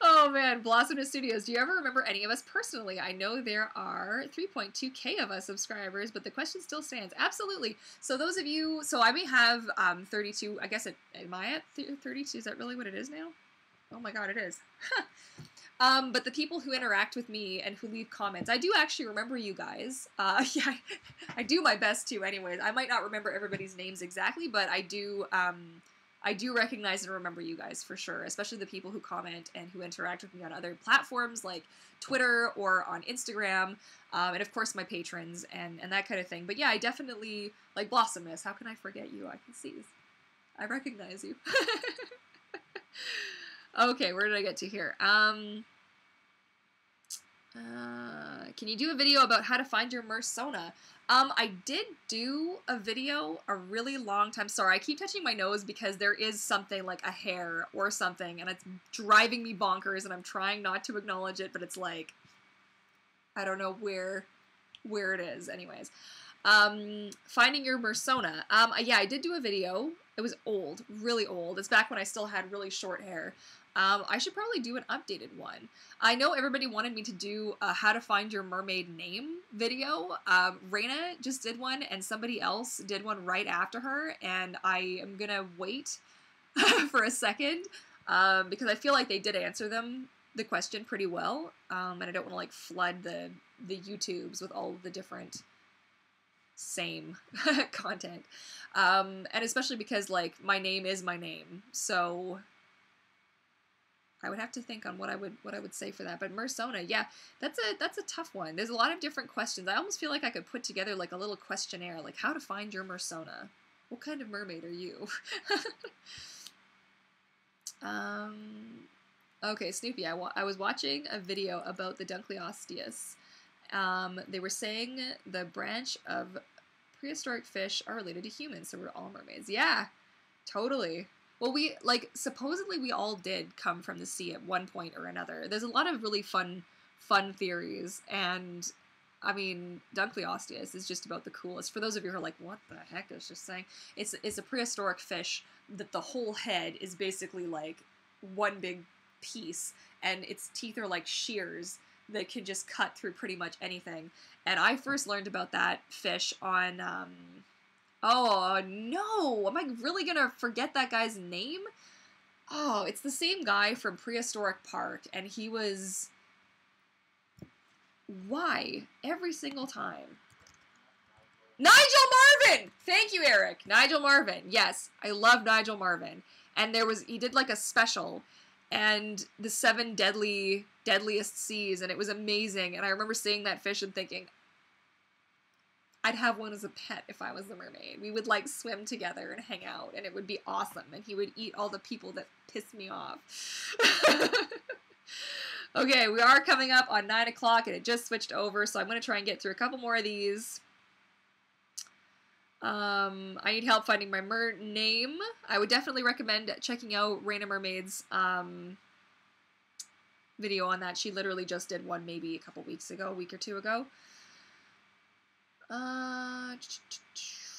Oh man, Blossomness Studios. Do you ever remember any of us personally? I know there are 3.2k of us subscribers, but the question still stands. Absolutely. So those of you, so I may have 32, I guess, am I at 32? Is that really what it is now? Oh my god, it is. But the people who interact with me and who leave comments, I do actually remember you guys. Yeah, I do my best to anyways. I might not remember everybody's names exactly, but I do recognize and remember you guys for sure, especially the people who comment and who interact with me on other platforms like Twitter or on Instagram, and of course my patrons and that kind of thing. But yeah, I definitely, like Blossomness, how can I forget you? I can see this. I recognize you. Okay, where did I get to here? Can you do a video about how to find your Mersona? I did do a video a really long time. Sorry, I keep touching my nose because there is something like a hair or something, and it's driving me bonkers, and I'm trying not to acknowledge it, but it's like, I don't know where it is. Anyways, finding your Mersona. Yeah, I did do a video. It was old, really old. It's back when I still had really short hair. I should probably do an updated one. I know everybody wanted me to do a how to find your mermaid name video. Raina just did one, and somebody else did one right after her, and I am gonna wait for a second, because I feel like they did answer the question pretty well, and I don't want to like flood the YouTubes with all of the different same content, and especially because like my name is my name, so I would have to think on what I would say for that. But Mersona, yeah, that's a tough one. There's a lot of different questions. I almost feel like I could put together like a little questionnaire, like how to find your Mersona. What kind of mermaid are you? Okay, Snoopy, I was watching a video about the Dunkleosteus. They were saying the branch of prehistoric fish are related to humans, so we're all mermaids. Yeah, totally. Well, supposedly we all did come from the sea at one point or another. There's a lot of really fun theories, and I mean, Dunkleosteus is just about the coolest. For those of you who are like, what the heck is just saying? It's a prehistoric fish that the whole head is basically like one big piece, and its teeth are like shears that can just cut through pretty much anything. And I first learned about that fish on Oh, no! Am I really gonna forget that guy's name? Oh, it's the same guy from Prehistoric Park, and he was... Why? Every single time. Nigel Marven! Thank you, Eric. Nigel Marven. Yes, I love Nigel Marven. And he did like a special, and the 7 deadliest seas, and it was amazing. And I remember seeing that fish and thinking, I'd have one as a pet if I was the mermaid. We would like swim together and hang out, and it would be awesome. And he would eat all the people that piss me off. Okay, we are coming up on 9 o'clock, and it just switched over, so I'm going to try and get through a couple more of these. I need help finding my name. I would definitely recommend checking out Raina Mermaid's video on that. She literally just did one maybe a couple weeks ago, a week or two ago.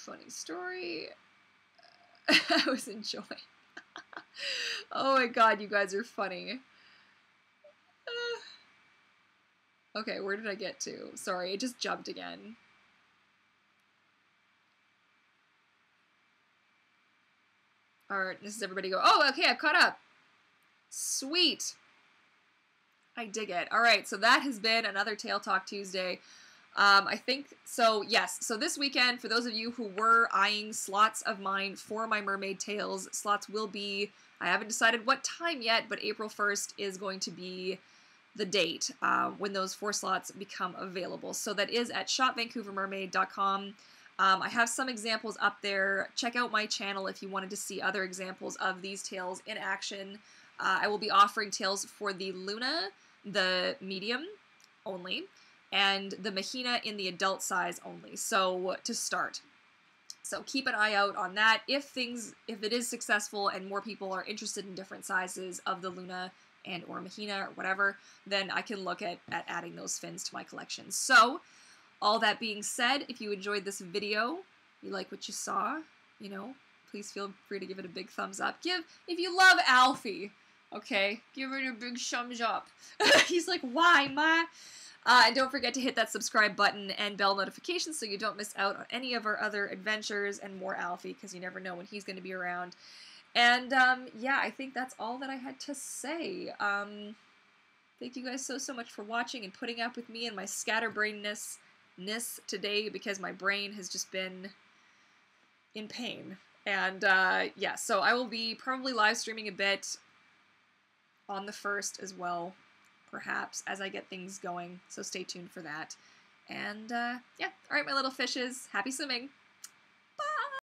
Funny story. I was enjoying. Oh my god, you guys are funny. Okay, where did I get to? Sorry, it just jumped again. Alright, this is everybody go. Oh, okay, I've caught up. Sweet. I dig it. Alright, so that has been another Tail Talk Tuesday. I think, so yes, so this weekend, for those of you who were eyeing slots of mine for my Mermaid Tails, slots will be, I haven't decided what time yet, but April 1st is going to be the date when those 4 slots become available. So that is at shopvancouvermermaid.com. I have some examples up there. Check out my channel if you wanted to see other examples of these tails in action. I will be offering tails for the Luna, the medium only, and the Mahina in the adult size only, so to start. So keep an eye out on that. If it is successful and more people are interested in different sizes of the Luna and or Mahina or whatever, then I can look at adding those fins to my collection. So, all that being said, if you enjoyed this video, you like what you saw, you know, please feel free to give it a big thumbs up. If you love Alfie, okay, give it a big thumbs up. He's like, why, ma? And don't forget to hit that subscribe button and bell notifications so you don't miss out on any of our other adventures and more Alfie, because you never know when he's going to be around. And, yeah, I think that's all that I had to say. Thank you guys so much for watching and putting up with me and my scatterbrainness today, because my brain has just been in pain. And, yeah, so I will be probably live streaming a bit on the 1st as well, perhaps, as I get things going, so stay tuned for that. And, yeah, alright, my little fishes, happy swimming!